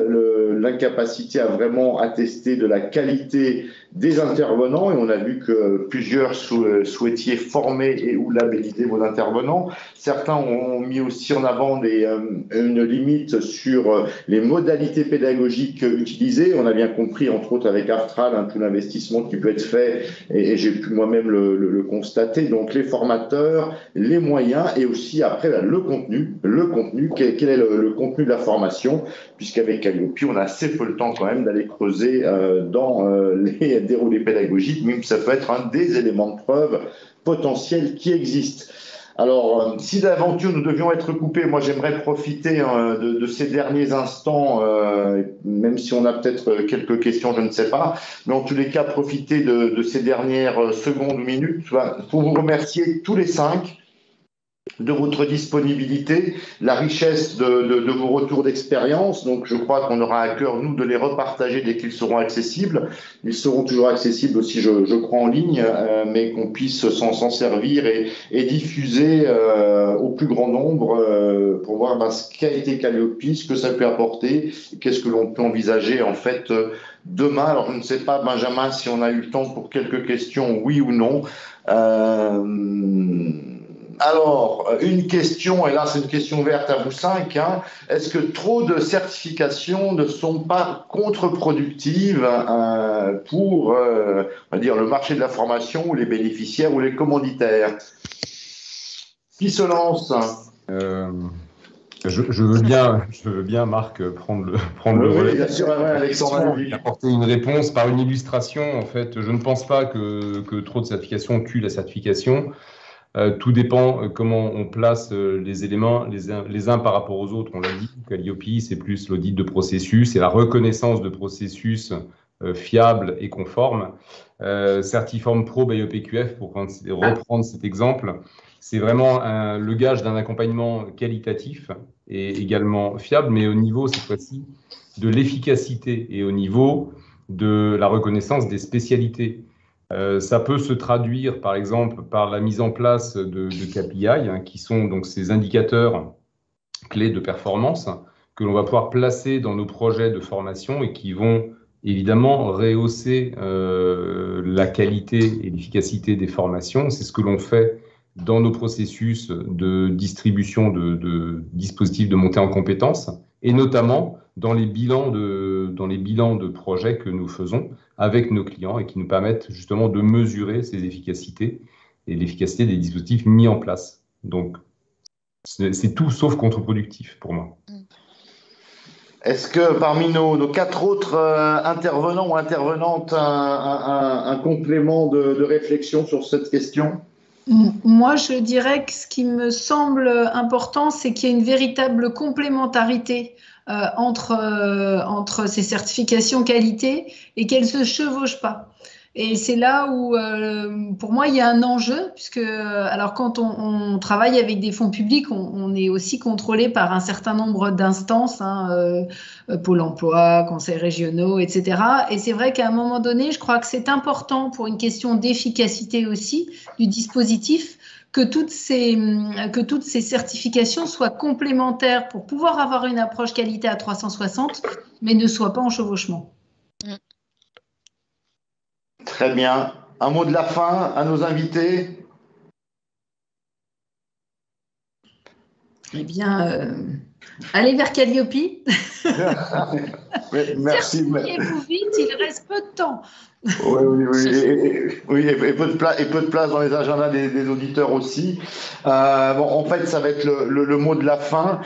L'incapacité à vraiment attester de la qualité des intervenants, et on a vu que plusieurs souhaitiez former et ou labelliser vos intervenants. Certains ont mis aussi en avant une limite sur les modalités pédagogiques utilisées. On a bien compris, entre autres avec Aftral, tout l'investissement qui peut être fait, et j'ai pu moi-même le constater. Donc les formateurs, les moyens, et aussi après le contenu. Quel est le contenu de la formation, puisqu'avec Calliope, on a assez peu le temps quand même d'aller creuser dans les déroulés pédagogiques, même ça peut être un des éléments de preuve potentiels qui existent. Alors, si d'aventure nous devions être coupés, moi j'aimerais profiter de ces derniers instants, même si on a peut-être quelques questions, je ne sais pas, mais en tous les cas, profiter de ces dernières secondes ou minutes pour vous remercier tous les 5 de votre disponibilité, la richesse de vos retours d'expérience. Donc, je crois qu'on aura à cœur, nous, de les repartager dès qu'ils seront accessibles. Ils seront toujours accessibles aussi, je crois, en ligne, mais qu'on puisse s'en servir et diffuser au plus grand nombre pour voir ce qu'a été Calliope, ce que ça peut apporter, et qu'est-ce que l'on peut envisager, en fait, demain. Alors, je ne sais pas, Benjamin, si on a eu le temps pour quelques questions, oui ou non. Alors, une question, et là c'est une question ouverte à vous 5, est-ce que trop de certifications ne sont pas contre-productives pour on va dire, le marché de la formation, ou les bénéficiaires, ou les commanditaires? Qui se lance? Je veux bien, Marc, prendre le relais. Bien sûr, Alexandre. Apporter une réponse par une illustration. En fait, je ne pense pas que trop de certifications tuent la certification. Tout dépend comment on place les éléments les uns par rapport aux autres. On l'a dit, Calliope, c'est plus l'audit de processus et la reconnaissance de processus fiables et conformes. Certiform Pro by OPQF, pour reprendre cet exemple, c'est vraiment le gage d'un accompagnement qualitatif et également fiable, mais au niveau, cette fois-ci, de l'efficacité et au niveau de la reconnaissance des spécialités. Ça peut se traduire, par exemple, par la mise en place de KPI, qui sont donc ces indicateurs clés de performance que l'on va pouvoir placer dans nos projets de formation et qui vont évidemment rehausser la qualité et l'efficacité des formations. C'est ce que l'on fait dans nos processus de distribution de dispositifs de montée en compétences et notamment dans les bilans de projets que nous faisons avec nos clients et qui nous permettent justement de mesurer ces efficacités et l'efficacité des dispositifs mis en place. Donc, c'est tout sauf contre-productif pour moi. Est-ce que parmi nos 4 autres intervenants ou intervenantes, un complément de réflexion sur cette question? Moi, je dirais que ce qui me semble important, c'est qu'il y ait une véritable complémentarité entre ces certifications qualité et qu'elles ne se chevauchent pas. Et c'est là où, pour moi, il y a un enjeu, puisque alors quand on travaille avec des fonds publics, on est aussi contrôlé par un certain nombre d'instances, Pôle emploi, conseils régionaux, etc. Et c'est vrai qu'à un moment donné, je crois que c'est important pour une question d'efficacité aussi du dispositif que toutes ces certifications soient complémentaires pour pouvoir avoir une approche qualité à 360, mais ne soient pas en chevauchement. Très bien. Un mot de la fin à nos invités? Eh bien, allez vers Calliope. Merci. Certifiez-vous vite, il reste peu de temps. Oui, et peu de place dans les agendas des auditeurs aussi. En fait, ça va être le mot de la fin.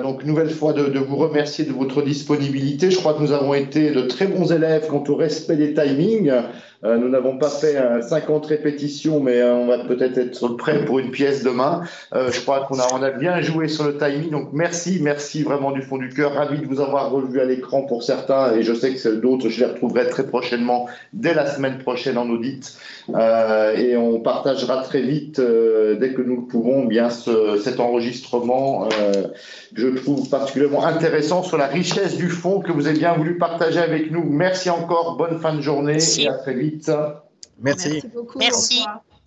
Donc, nouvelle fois de vous remercier de votre disponibilité. Je crois que nous avons été de très bons élèves quant au respect des timings. Nous n'avons pas fait 50 répétitions, mais on va peut-être être prêt pour une pièce demain. Je crois qu'on a bien joué sur le timing. Donc, merci vraiment du fond du cœur. Ravi de vous avoir revu à l'écran pour certains, et je sais que d'autres, je les retrouverai très prochainement, dès la semaine prochaine en audit. Et on partagera très vite, dès que nous le pourrons, bien cet enregistrement. Je trouve particulièrement intéressant sur la richesse du fonds que vous avez bien voulu partager avec nous. Merci encore, bonne fin de journée et à très vite. Merci. Merci beaucoup. Merci.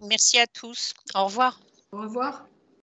Merci à tous. Au revoir. Au revoir.